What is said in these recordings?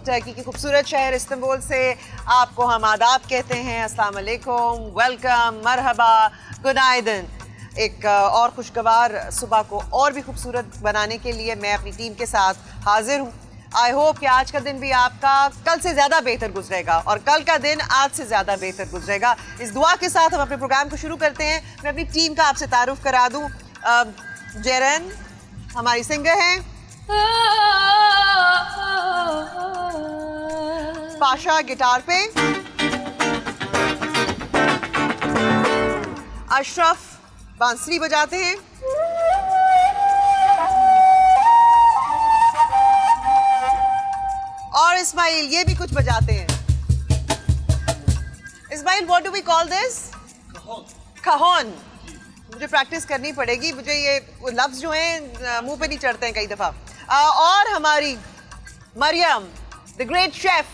Turkey की खूबसूरत शहर इस्तांबुल से आपको हम आदाब कहते हैं। अस्सलाम वालेकुम, वेलकम, मरहबा, गुनाइदन। एक और खुशगवार सुबह को और भी खूबसूरत बनाने के लिए मैं अपनी टीम के साथ हाजिर हूँ। आई होप कि आज का दिन भी आपका कल से ज़्यादा बेहतर गुजरेगा और कल का दिन आज से ज़्यादा बेहतर गुजरेगा। इस दुआ के साथ हम अपने प्रोग्राम को शुरू करते हैं। मैं अपनी टीम का आपसे तारुफ करा दूँ। जेरन हमारी सिंगर हैं, पाशा गिटार पे, अशरफ बांसुरी बजाते हैं, और इस्माइल ये भी कुछ बजाते हैं। Smile, what do we call this? कहोन। मुझे प्रैक्टिस करनी पड़ेगी, मुझे ये लफ्ज जो हैं मुंह पे नहीं चढ़ते हैं कई दफा। और हमारी मरियम द ग्रेट शेफ।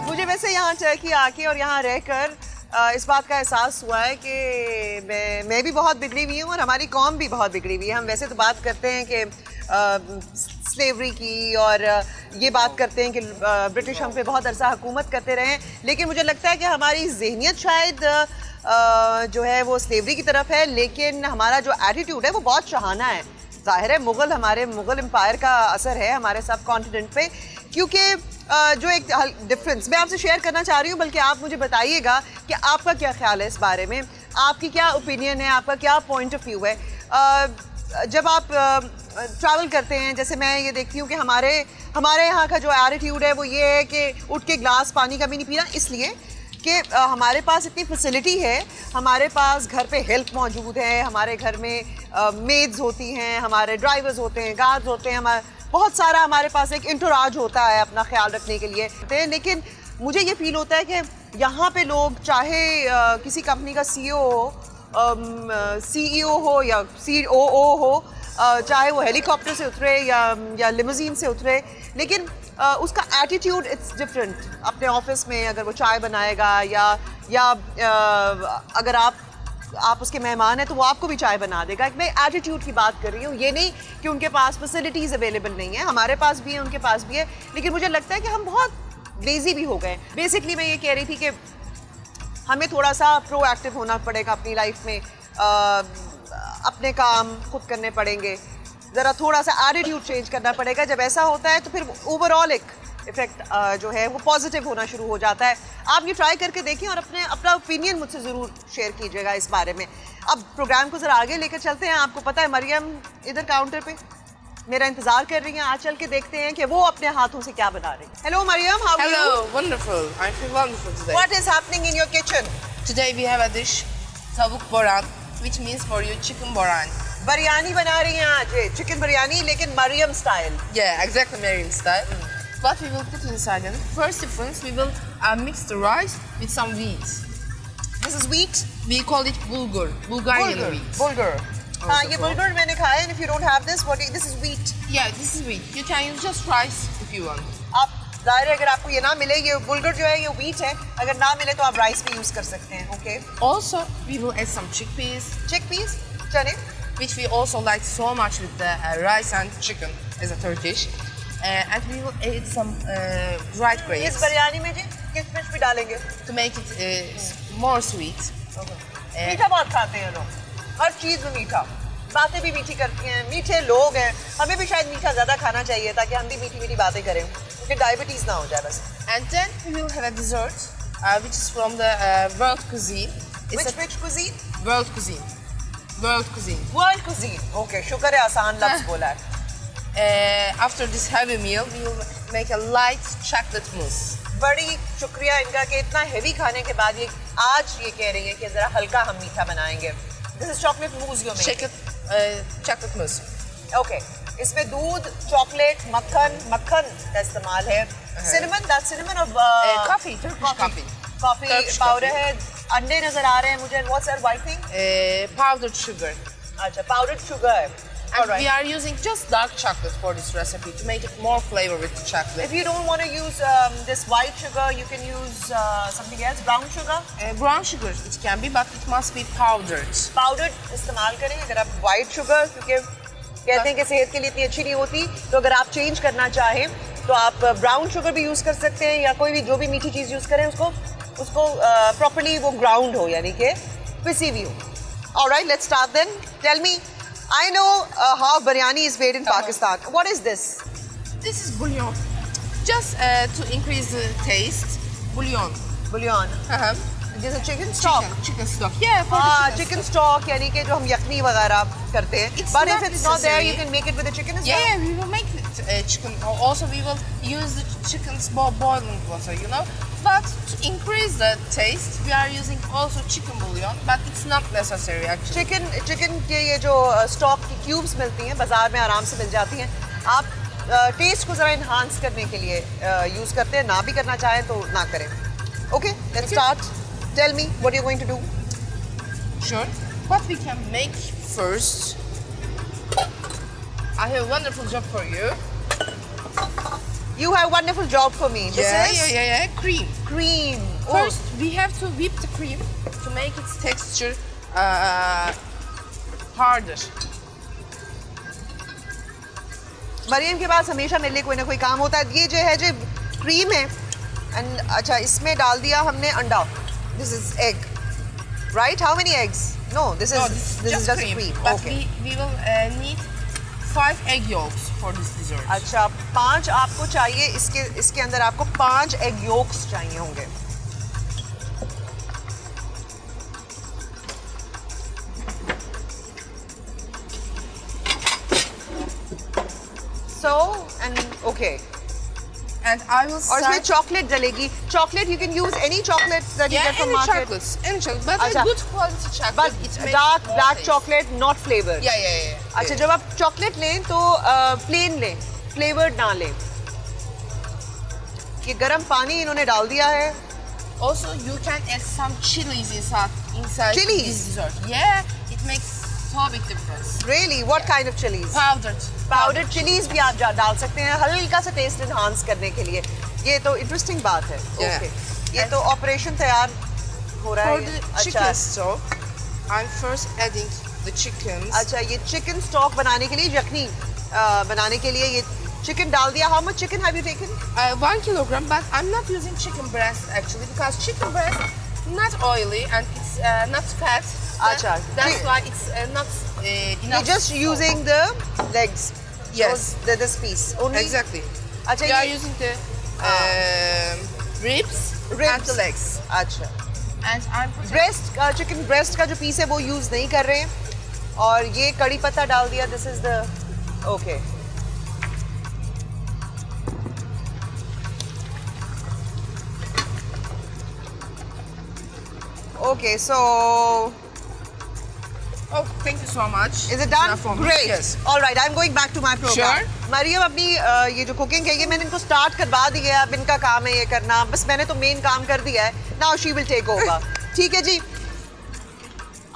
मुझे वैसे यहाँ टर्की आके और यहाँ रहकर इस बात का एहसास हुआ है कि मैं भी बहुत बिगड़ी हुई हूँ और हमारी कौम भी बहुत बिगड़ी हुई है। हम वैसे तो बात करते हैं कि स्लेवरी की और ये बात करते हैं कि ब्रिटिश हम पे बहुत अरसा हुकूमत करते रहे, लेकिन मुझे लगता है कि हमारी जहनियत शायद जो है वो स्लेवरी की तरफ है, लेकिन हमारा जो एटीट्यूड है वो बहुत शाहाना है। जाहिर है हमारे मुग़ल एम्पायर का असर है हमारे सब कॉन्टिनेंट पे, क्योंकि जो एक डिफरेंस मैं आपसे शेयर करना चाह रही हूँ, बल्कि आप मुझे बताइएगा कि आपका क्या ख्याल है इस बारे में, आपकी क्या ओपिनियन है, आपका क्या पॉइंट ऑफ व्यू है। जब आप ट्रैवल करते हैं, जैसे मैं ये देखती हूँ कि हमारे यहाँ का जो एटीट्यूड है वो ये है कि उठ के ग्लास पानी का भी नहीं पीना, इसलिए कि हमारे पास इतनी फैसिलिटी है, हमारे पास घर पे हेल्प मौजूद है, हमारे घर में मेड्स होती हैं, हमारे ड्राइवर्स होते हैं, गार्ड्स होते हैं, बहुत सारा हमारे पास एक इंटोराज होता है अपना ख्याल रखने के लिए। लेकिन मुझे ये फील होता है कि यहाँ पे लोग चाहे किसी कंपनी का सीईओ हो या COO हो, चाहे वो हेलीकॉप्टर से उतरे या लिमोजीन से उतरे, लेकिन उसका एटीट्यूड इट्स डिफरेंट। अपने ऑफिस में अगर वो चाय बनाएगा या अगर आप उसके मेहमान हैं तो वो आपको भी चाय बना देगा। मैं एटीट्यूड की बात कर रही हूँ, ये नहीं कि उनके पास फैसिलिटीज़ अवेलेबल नहीं है, हमारे पास भी है, उनके पास भी है, लेकिन मुझे लगता है कि हम बहुत लेज़ी भी हो गए। बेसिकली मैं ये कह रही थी कि हमें थोड़ा सा प्रोएक्टिव होना पड़ेगा अपनी लाइफ में, अपने काम खुद करने पड़ेंगे, ज़रा थोड़ा सा एटीट्यूड चेंज करना पड़ेगा। जब ऐसा होता है तो फिर ओवरऑल एक इफेक्ट जो है वो पॉजिटिव होना शुरू हो जाता है। आप ये ट्राई करके देखें और अपना ओपिनियन मुझसे ज़रूर शेयर कीजिएगा इस बारे में। अब प्रोग्राम को ज़रा आगे लेकर चलते हैं। आपको पता है मरियम इधर काउंटर पे मेरा इंतजार कर रही हैं, आज चल के देखते हैं कि वो अपने हाथों से क्या बना रही है। Hello Mariam, how are you? Hello, wonderful. I feel wonderful today. What is happening in your kitchen? Today we have a dish, tavuk boran, which means for you chicken boran. Biryani बना रही हैं आज, चिकन बिरयानी, लेकिन Mariam style. Yeah, exactly Mariam style. What we will put inside it? First difference, we will mix the rice with some wheat. This is wheat. We call it bulgur, Bulgarian wheat. Bulgur. हाँ, ये bulgur मैंने खाया है। If you don't have this, this is wheat. Yeah, this is wheat. You can use just rice if you want. आप ज़ाहिर है अगर आपको ये ना मिले, ये bulgur जो है ये wheat है, अगर ना मिले तो आप राइस भी यूज़ कर सकते हैं। Okay. Also, we will add some chickpeas. Chickpeas, चने, which we also like so much with the rice and chicken as a Turkish. And we will add some dried grapes. इस बिरयानी में जी किशमिश भी डालेंगे to make it more sweet. मीठा बहुत खाते हैं लोग, हर चीज़ में मीठा, बातें भी मीठी करती हैं, मीठे लोग हैं, हमें भी शायद मीठा ज़्यादा खाना चाहिए ताकि हम भी मीठी मीठी बातें करें, क्योंकि डायबिटीज़ ना हो जाए बस। And then we will have a dessert, which is from the world cuisine. Which cuisine? World cuisine. World cuisine. World cuisine. Okay, शुक्र है आसान लफ्ज़ बोला है। After this heavy meal, we will make a light chocolate mousse. बड़ी शुक्रिया इनका कि इतना हेवी खाने के बाद आज ये कह रही है कि ज़रा हल्का हम मीठा बनाएंगे। This is chocolate mousse you're making. Chocolate mousse. Okay. इसमें दूध, चॉकलेट, मक्खन का इस्तेमाल है। Cinnamon, that's cinnamon of coffee, Turkish coffee. Coffee powder है, अंडे नजर आ रहे हैं मुझे। What's that white thing? Powdered sugar. अच्छा, powdered sugar है। And we are using just dark chocolate for this recipe to make it more flavor with the chocolate. If you don't want to use this white sugar, you can use something else, brown sugar. Brown sugar it can be, but it must be powdered. Powdered इस्तेमाल करें अगर आप white sugar, क्योंकि कहते हैं कि सेहत के लिए इतनी अच्छी नहीं होती, तो अगर आप चेंज करना चाहें तो आप ब्राउन शुगर भी यूज़ कर सकते हैं, या कोई भी जो भी मीठी चीज़ यूज़ करें उसको प्रॉपर्ली वो ग्राउंड हो, यानी कि पिसी हुई हो. Alright, let's start then. Tell me, I know how biryani is made in Pakistan. What is this? This is bouillon. Just to increase the taste. Bouillon. Bouillon. जैसे chicken stock. Chicken stock. Yeah, for the chicken stock, यानी कि जो हम यखनी वगैरह करते हैं. But if it's not there, you can make it with the chicken as well. Yeah, we will make it chicken. Also, we will use the chicken's boiling water, you know. But to increase the taste, we are using also chicken bouillon. But it's not necessary actually. Chicken के ये जो stock की cubes मिलती हैं बाजार में, आराम से मिल जाती हैं. आप टेस्ट को ज़रा इन्हांस करने के लिए यूज़ करते हैं. ना भी करना चाहें तो ना करें. Okay, let's start. Tell me what you're going to do. Sure. What we can make first. I have a wonderful job for you. You have a wonderful job for me. This is Yeah. Cream. Cream. First, we have to whip the cream to make its texture harder. Maryam के पास हमेशा मेरे लिए कोई ना कोई काम होता है. ये जो है जो क्रीम है, अच्छा इसमें डाल दिया हमने अंडा. This is egg, right? How many eggs? No, this is just cream. But okay. we will need 5 egg yolks for this dessert. अच्छा 5 आपको चाहिए. इसके अंदर आपको 5 egg yolks चाहिए होंगे. So and okay. And I will start. और इसमें chocolate डलेगी. Chocolate you can use any chocolate that you get from market. Any chocolate, but a good quality chocolate. But it makes dark chocolate, not flavored. Yeah. अच्छा जब आप chocolate लें तो plane लें, flavoured ना लें. ये गरम पानी इन्होंने डाल दिया है. Also, you can add some chilies inside Chilies? this dessert. Yeah, it makes so big difference. Really? What kind of chilies? Powdered chilies भी आप डाल सकते हैं हल्का सा टेस्ट इनहांस करने के लिए. ये तो इंटरेस्टिंग बात है. Yeah. Okay. ये तो ऑपरेशन तैयार हो रहा है. For the chicken stock, I'm first adding the chickens. अच्छा ये चिकन स्टॉक बनाने के लिए, यखनी बनाने के लिए ये चिकन डाल दिया. How much chicken have you taken? 1 kilogram, but I'm not using chicken breast actually because chicken breast not oily and it's not fat. Achha. That's why it's not enough. You're just using the legs. Yes. So this piece only. Exactly. अच्छा We are using the ribs and the legs. अच्छा. And I'm putting breast chicken breast का जो piece है वो use नहीं कर रहे हैं. और ये कड़ी पत्ता डाल दिया. This is the okay. Okay, so oh, thank you so much. Is it done? Great. Yes. All right, I'm going back to my program. Sure. Mariam अपनी ये जो कुकिंग है ये मैंने इनको स्टार्ट करवा दिया है. अब इनका काम है ये करना. बस मैंने तो मेन काम कर दिया है. Now she will take over. ठीक है जी.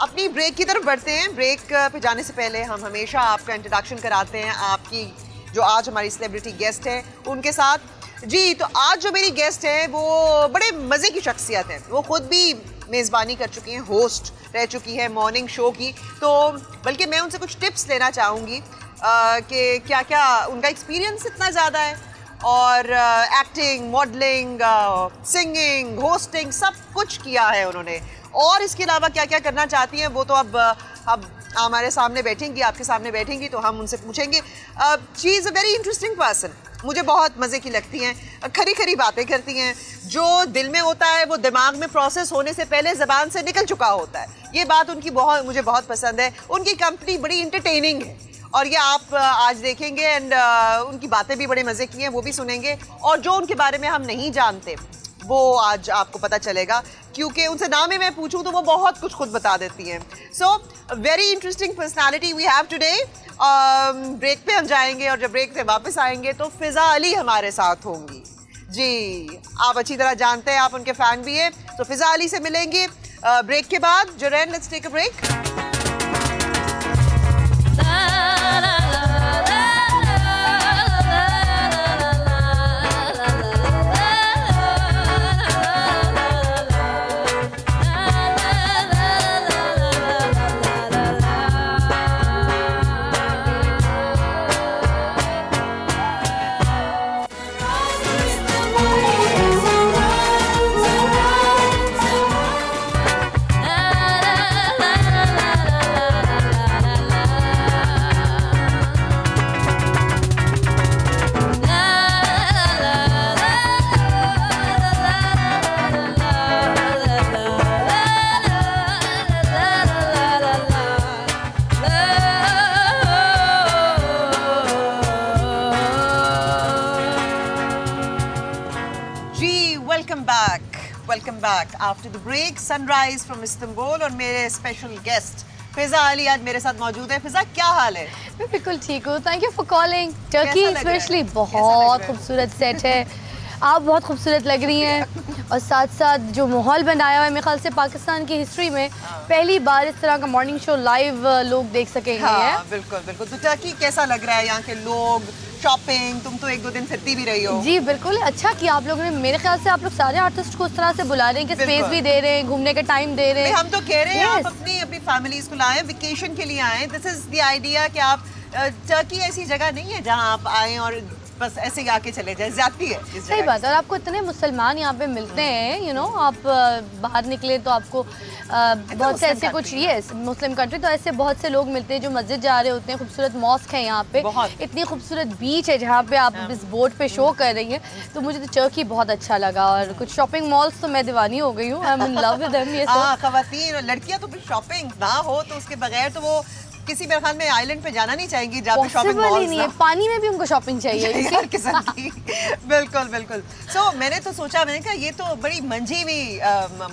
अपनी ब्रेक की तरफ बढ़ते हैं. ब्रेक पे जाने से पहले हम हमेशा आपका इंट्रोडक्शन कराते हैं आपकी जो आज हमारी सेलिब्रिटी गेस्ट है उनके साथ. जी तो आज जो मेरी गेस्ट है वो बड़े मज़े की शख्सियत है. वो खुद भी मेज़बानी कर चुकी हैं, होस्ट रह चुकी है मॉर्निंग शो की. तो बल्कि मैं उनसे कुछ टिप्स लेना चाहूँगी कि क्या क्या उनका एक्सपीरियंस इतना ज़्यादा है और एक्टिंग, मॉडलिंग, सिंगिंग, होस्टिंग सब कुछ किया है उन्होंने. और इसके अलावा क्या क्या करना चाहती हैं वो तो अब हमारे सामने बैठेंगी, आपके सामने बैठेंगी तो हम उनसे पूछेंगे. She is a very interesting person. मुझे बहुत मज़े की लगती हैं. खरी खरी बातें करती हैं. जो दिल में होता है वो दिमाग में प्रोसेस होने से पहले ज़बान से निकल चुका होता है. ये बात उनकी मुझे बहुत पसंद है. उनकी कंपनी बड़ी इंटरटेनिंग है और ये आप आज देखेंगे. एंड उनकी बातें भी बड़े मज़े की हैं, वो भी सुनेंगे. और जो उनके बारे में हम नहीं जानते वो आज आपको पता चलेगा क्योंकि उनसे नाम ही मैं पूछूं तो वो बहुत कुछ खुद बता देती हैं. So very interesting personality we have today. Break पे हम जाएंगे और जब ब्रेक से वापस आएंगे तो फिजा अली हमारे साथ होंगी. जी आप अच्छी तरह जानते हैं, आप उनके फैन भी हैं. तो फिजा अली से मिलेंगे ब्रेक के बाद. Zurain, let's take a break. Welcome back after the break. Sunrise from Istanbul और मेरे स्पेशल गेस्ट फिजा अली आज मेरे साथ मौजूद है। फिजा, क्या हाल है? मैं बिल्कुल ठीक हूँ, thank you for calling. Turkey specially बहुत खूबसूरत सेट है, आप बहुत खूबसूरत लग रही हैं और साथ साथ जो माहौल बनाया हुआ है, मेरे ख्याल से पाकिस्तान की हिस्ट्री में पहली बार इस तरह का मॉर्निंग शो लाइव लोग देख सकेंगे। हाँ, बिल्कुल बिल्कुल। तो टर्की कैसा लग रहा है? यहाँ के लोग, शॉपिंग, तुम तो 1-2 दिन फिरती भी रही हो। जी बिल्कुल, अच्छा किया आप लोगों ने। मेरे ख्याल से आप लोग सारे आर्टिस्ट को उस तरह से बुला रहे हैं कि स्पेस भी दे रहे हैं, घूमने का टाइम दे रहे हैं। हम तो कह रहे हैं आप अपनी फैमिलीज को लाएं, वेकेशन के लिए आएं। दिस इज द आइडिया कि आप टर्की ऐसी जगह नहीं है जहाँ आप आएं और बस ऐसे ही आके चले जाए, ज्यादती है। सही बात है। और आपको इतने मुसलमान यहाँ पे मिलते हैं, यू नो, आप बाहर निकले तो आपको बहुत से ऐसे कुछ, यस, मुस्लिम कंट्री, तो ऐसे बहुत से लोग मिलते हैं जो मस्जिद जा रहे होते हैं। खूबसूरत मॉस्क है यहाँ पे, इतनी खूबसूरत बीच है जहाँ पे आप इस बोट पे शो कर रही हैं। तो मुझे तो टर्की बहुत अच्छा लगा और कुछ शॉपिंग मॉल्स तो मैं दीवानी हो गई हूँ। I am in love with them. ये सब खवातीन और लड़कियाँ तो शॉपिंग ना हो तो उसके बगैर तो वो किसी मेरे ख्याल में आइलैंड पे जाना नहीं चाहेंगी जहाँ पे शॉपिंग मॉल्स नहीं है। पानी में भी उनको शॉपिंग चाहिए हर किस्म की। बिल्कुल बिल्कुल। सो मैंने तो सोचा, मैंने कहा ये तो बड़ी मंझी हुई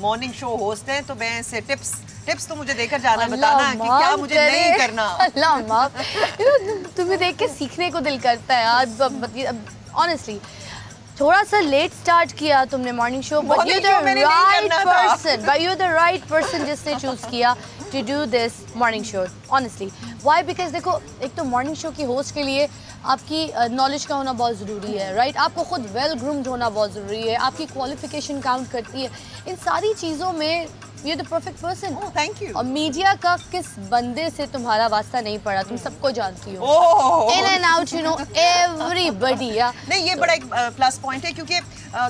मॉर्निंग शो होस्ट है, तो मैं से टिप्स तो मुझे देकर जाना, बताना कि क्या मुझे नहीं करना। अल्लाह माफ, तुम्हें देख के सीखने को दिल करता है यार। ऑनेस्टली थोड़ा सा लेट स्टार्ट किया तुमने morning show, but you the right person जिसने चूज किया to do this morning show. Honestly why? Because देखो, एक तो मॉर्निंग शो की होस्ट के लिए आपकी नॉलेज का होना बहुत ज़रूरी है, राइट? आपको खुद वेल ग्रूम्ड होना बहुत ज़रूरी है, आपकी क्वालिफिकेशन काउंट करती है। इन सारी चीज़ों में you the perfect person. Thank you. और मीडिया का किस बंदे से तुम्हारा वास्ता नहीं पड़ा, तुम सबको जानती हो, in and out, you know, everybody. नहीं, ये बड़ा एक प्लस पॉइंट है, क्योंकि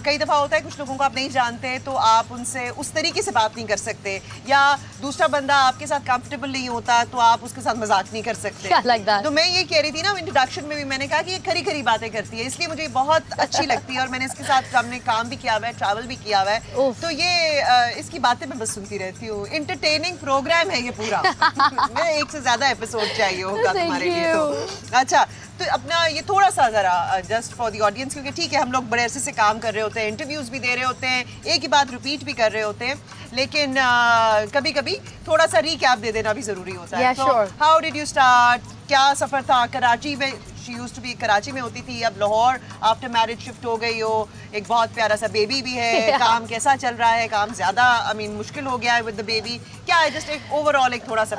कई दफ़ा होता है कुछ लोगों को आप नहीं जानते तो आप उनसे उस तरीके से बात नहीं कर सकते, या दूसरा बंदा आपके साथ कंफर्टेबल नहीं होता तो आप उसके साथ मजाक नहीं कर सकते। तो मैं ये कह रही थी ना इंट्रोडक्शन में भी, मैंने कहा कि ये खरी खरी बातें करती है, इसलिए मुझे बहुत अच्छी लगती है और मैंने इसके साथ हमने काम भी किया हुआ है, ट्रैवल भी किया हुआ है, तो ये इसकी बातें मैं बस सुनती रहती हूँ। इंटरटेनिंग प्रोग्राम है ये पूरा। मैं एक से ज्यादा एपिसोड चाहिए होगा तुम्हारे लिए तो। अच्छा, तो अपना ये थोड़ा सा जरा जस्ट फॉर द ऑडियंस, क्योंकि ठीक है हम लोग बड़े अरसे से काम कर रहे होते हैं, इंटरव्यूज भी दे रहे होते हैं, एक ही बात रिपीट भी कर रहे होते हैं, लेकिन कभी कभी थोड़ा सा रीकैप दे देना भी जरूरी होता है। How did you start? क्या सफर था? कराची में, she used to be Karachi में होती थी, अब लाहौर आफ्टर मैरिज शिफ्ट हो गई हो, एक बहुत प्यारा सा बेबी भी है। काम कैसा चल रहा है? काम ज्यादा मुश्किल हो गया है विद द बेबी? क्या है जस्ट एक ओवरऑल एक थोड़ा सा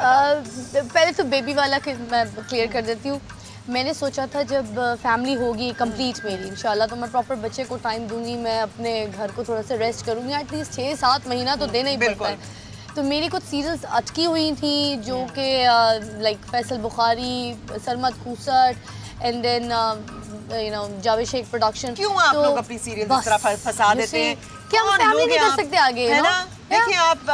पहले तो बेबी वाला मैं क्लियर कर देती हूँ। मैंने सोचा था जब फैमिली होगी कंप्लीट मेरी इंशाल्लाह, तो मैं प्रॉपर बच्चे को टाइम दूंगी, मैं अपने घर को थोड़ा सा रेस्ट करूँगी। एटलीस्ट 6-7 महीना तो देना ही पड़ता है। तो मेरी कुछ सीरियल्स अटकी हुई थी जो कि like Faisal Bukhari, Sarmad Khoosat, and then you know Javed Sheikh production. क्यों आप लोग अपनी सीरियल इस तरह फंसा देते हैं? क्या हम फैमिली नहीं कर सकते आगे, है ना? देखिए आप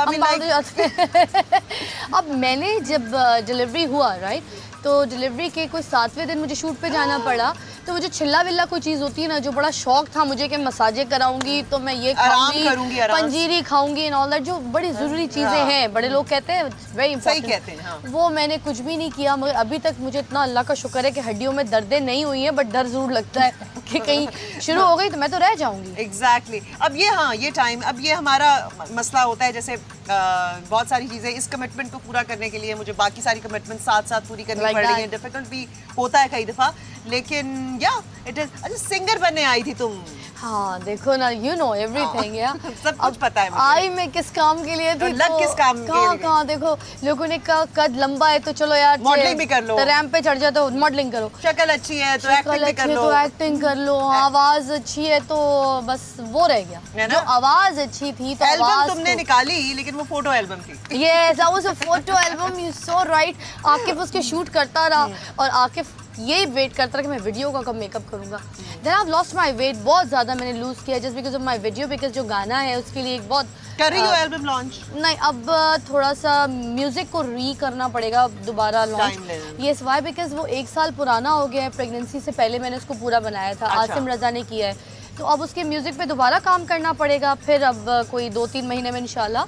अब मैंने जब डिलीवरी हुआ, राइट, तो डिलीवरी के कोई 7वें दिन मुझे शूट पे जाना पड़ा, तो मुझे छिल्ला विल्ला कोई चीज़ होती है ना, जो बड़ा शौक था मुझे कि मसाजे कराऊंगी तो मैं ये खाऊंगी, पंजीरी खाऊंगी एंड ऑल दैट, जो बड़ी ज़रूरी चीज़ें हैं, बड़े लोग कहते हैं वेरी इंपॉर्टेंट, वो मैंने कुछ भी नहीं किया। मगर अभी तक मुझे इतना अल्लाह का शुक्र है कि हड्डियों में दर्दें नहीं हुई हैं, बट डर ज़रूर लगता है कि कहीं शुरू हो गई तो मैं तो रह जाऊंगी। एग्जैक्टली। अब ये, हाँ, ये टाइम, अब ये हमारा मसला होता है, जैसे बहुत सारी चीज़ें, इस कमिटमेंट को पूरा करने के लिए मुझे बाकी सारी कमिटमेंट साथ साथ पूरी करनी पड़ रही है। डिफिकल्ट भी होता है कई दफ़ा, लेकिन या इट इज। अच्छा, सिंगर बनने आई थी तुम? हाँ, देखो ना, यू नो एवरीथिंग या सब कुछ पता है मुझे। आई मैं किस काम के लिए थी, लग किस काम के लिए? कहाँ देखो, लोगों ने कहा कद लंबा है तो चलो यार मॉडलिंग भी कर लो, तो रैंप पे चढ़ जाए तो मॉडलिंग करो, शक्ल अच्छी है तो एक्टिंग भी कर लो, तो एक्टिंग कर लो, आवाज अच्छी है तो बस वो रह गया। जो आवाज अच्छी थी तो एल्बम तुमने निकाली, लेकिन वो फोटो एल्बम थी। Yes, that was a photo album, you so right. Akif उसके शूट करता रहा और आकिफ यही वेट करता रहा कि मैं वीडियो का कब मेकअप करूँगा। Then I lost my weight, बहुत ज़्यादा मैंने लूज़ किया just because of my video, because जो गाना है उसके लिए एक बहुत कर रही हो एल्बम लॉन्च? नहीं, अब थोड़ा सा म्यूजिक को री करना पड़ेगा दोबारा लॉन्च। यस, वाई बिकॉज वो 1 साल पुराना हो गया है, प्रेगनेंसी से पहले मैंने उसको पूरा बनाया था। अच्छा। आसिम रजा ने किया है, तो अब उसके म्यूजिक पे दोबारा काम करना पड़ेगा। फिर अब कोई 2-3 महीने में इंशाल्लाह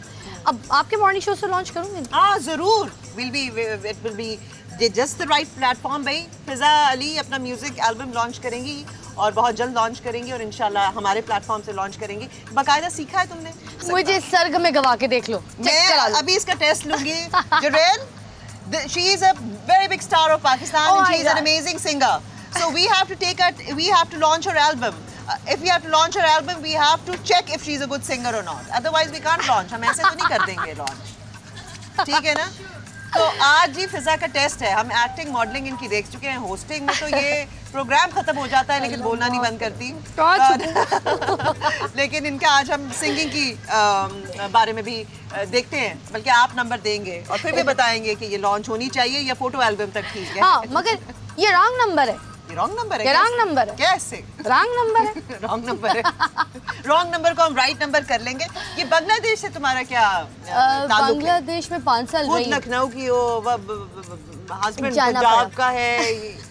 अब आपके मॉर्निंग शो से लॉन्च करूँगी। हाँ जरूर, it will be just the right platform. भाई फिजा अली अपना म्यूजिक एल्बम लॉन्च करेंगी और बहुत जल्द लॉन्च करेंगी और इंशाल्लाह हमारे प्लेटफॉर्म से लॉन्च करेंगी। बाकायदा सीखा है तुमने? मुझे सर्ग में गवा के देख लो। मैं अभी इसका टेस्ट लूंगी। Jurel, she is a very big star of Pakistan and she is an amazing singer. So we have to launch her album. If we have to launch her album, we have to check if she is a good singer or not. Otherwise we can't launch. हम ऐसे तो नहीं कर देंगे launch. ठीक है ना? तो आज ही फिजा का टेस्ट है। हम एक्टिंग मॉडलिंग इनकी देख चुके हैं, होस्टिंग में तो ये प्रोग्राम खत्म हो जाता है लेकिन बोलना नहीं बंद करती। लेकिन इनका आज हम सिंगिंग की बारे में भी देखते हैं, बल्कि आप नंबर देंगे और फिर भी बताएंगे कि ये लॉन्च होनी चाहिए या फोटो एल्बम तक ठीक है। हाँ, मगर ये रॉन्ग नंबर है। रॉन्ग नंबर है? रॉन्ग नंबर है। कैसे रॉन्ग नंबर है? रॉन्ग नंबर है। रॉन्ग नंबर को हम राइट नंबर कर लेंगे। ये बांग्लादेश से तुम्हारा क्या ताल्लुक है? बांग्लादेश में 5 साल रही। खुद लखनऊ की हो, हस्बैंड पंजाब का है,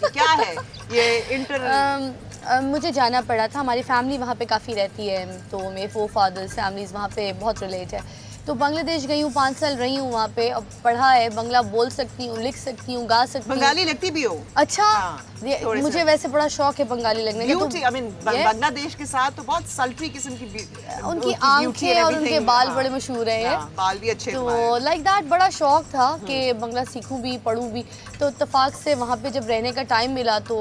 क्या है ये इंटर? मुझे जाना पड़ा था। हमारी फैमिली वहाँ पे काफ़ी रहती है, तो मेरे 4 फादर्स फैमिलीज वहाँ पे बहुत रिलेट है। तो बांग्लादेश गई हूँ, 5 साल रही हूँ वहाँ पे। अब पढ़ा है, बंगला बोल सकती हूँ, लिख सकती हूँ, गा सकती हूँ। बंगाली लगती भी हो? अच्छा, मुझे वैसे बड़ा शौक है बंगाली लगने का। ब्यूटी, आई मीन बांग्लादेश के साथ तो बहुत सल्ट्री किस्म की उनकी आंखें और उनके बाल बड़े मशहूर हैं। बाल भी अच्छे। तो लाइक दैट बड़ा शौक था कि बंगला सीखूं भी, पढ़ूं भी। तो इत्तेफाक से वहाँ पे जब रहने का टाइम मिला तो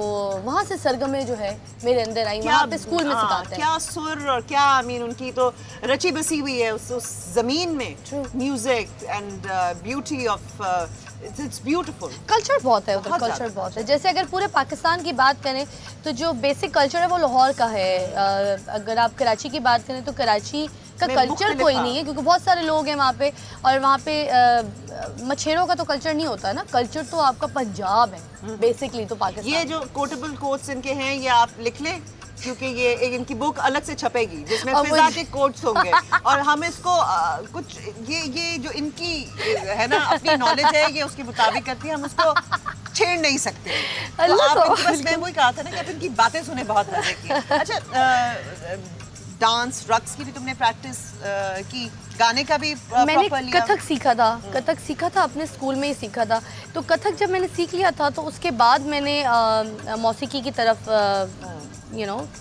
वहाँ से सरगमें जो है मेरे अंदर आई। वहाँ पे स्कूल में सिखाते हैं। क्या सुर और क्या, आई मीन उनकी तो रची बसी हुई है उस जमीन में। Music and beauty of, it's beautiful. Culture बहुत है उधर, कल्चर बहुत है। जैसे अगर पूरे पाकिस्तान की बात करें तो जो बेसिक कल्चर है वो लाहौर का है। अगर आप कराची की बात करें तो कराची का कल्चर कोई नहीं है, क्योंकि बहुत सारे लोग हैं वहाँ पे। और वहाँ पे मछेरों का तो कल्चर नहीं होता है ना, कल्चर तो आपका पंजाब है बेसिकली तो पाकिस्तान। ये जो कोटेबल कोट्स इनके हैं ये आप लिख लें, क्योंकि ये इनकी बुक अलग से छपेगी जिसमें फिजा के कोट्स होंगे और हम इसको कुछ ये जो इनकी है ना अपनी नॉलेज है ये उसके मुताबिक करती है, हम उसको छेड़ नहीं सकते। तो आप बस मैं वही कहा था ना कि आप इनकी बातें सुने बहुत मजे की। अच्छा, डांस रक्स की भी तुमने प्रैक्टिस की, गाने का भी मैंने कथक सीखा था। कथक सीखा था अपने स्कूल में ही सीखा था। तो कथक जब मैंने सीख लिया था तो उसके बाद मैंने मौसीकी की तरफ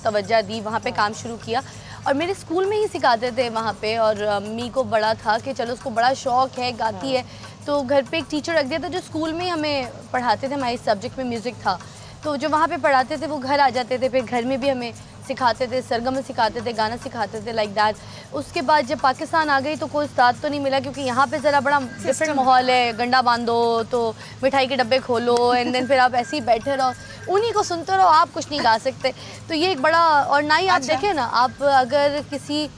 तवज्जो दी, वहाँ पे काम शुरू किया। और मेरे स्कूल में ही सिखाते थे वहाँ पे। और अम्मी को बड़ा था कि चलो उसको बड़ा शौक है, गाती है, तो घर पे एक टीचर रख दिया था जो स्कूल में हमें पढ़ाते थे। हमारे सब्जेक्ट में म्यूज़िक था, तो जो वहाँ पे पढ़ाते थे वो घर आ जाते थे, फिर घर में भी हमें सिखाते थे, सरगम सिखाते थे, गाना सिखाते थे, लाइक दैट। उसके बाद जब पाकिस्तान आ गई तो कोई उस्ताद तो नहीं मिला, क्योंकि यहाँ पे ज़रा बड़ा डिफरेंट माहौल है। गंडा बांधो तो मिठाई के डब्बे खोलो एंड देन फिर आप ऐसे ही बैठे रहो, उन्हीं को सुनते रहो, आप कुछ नहीं गा सकते। तो ये एक बड़ा, और ना ही आप देखें ना, आप अगर किसी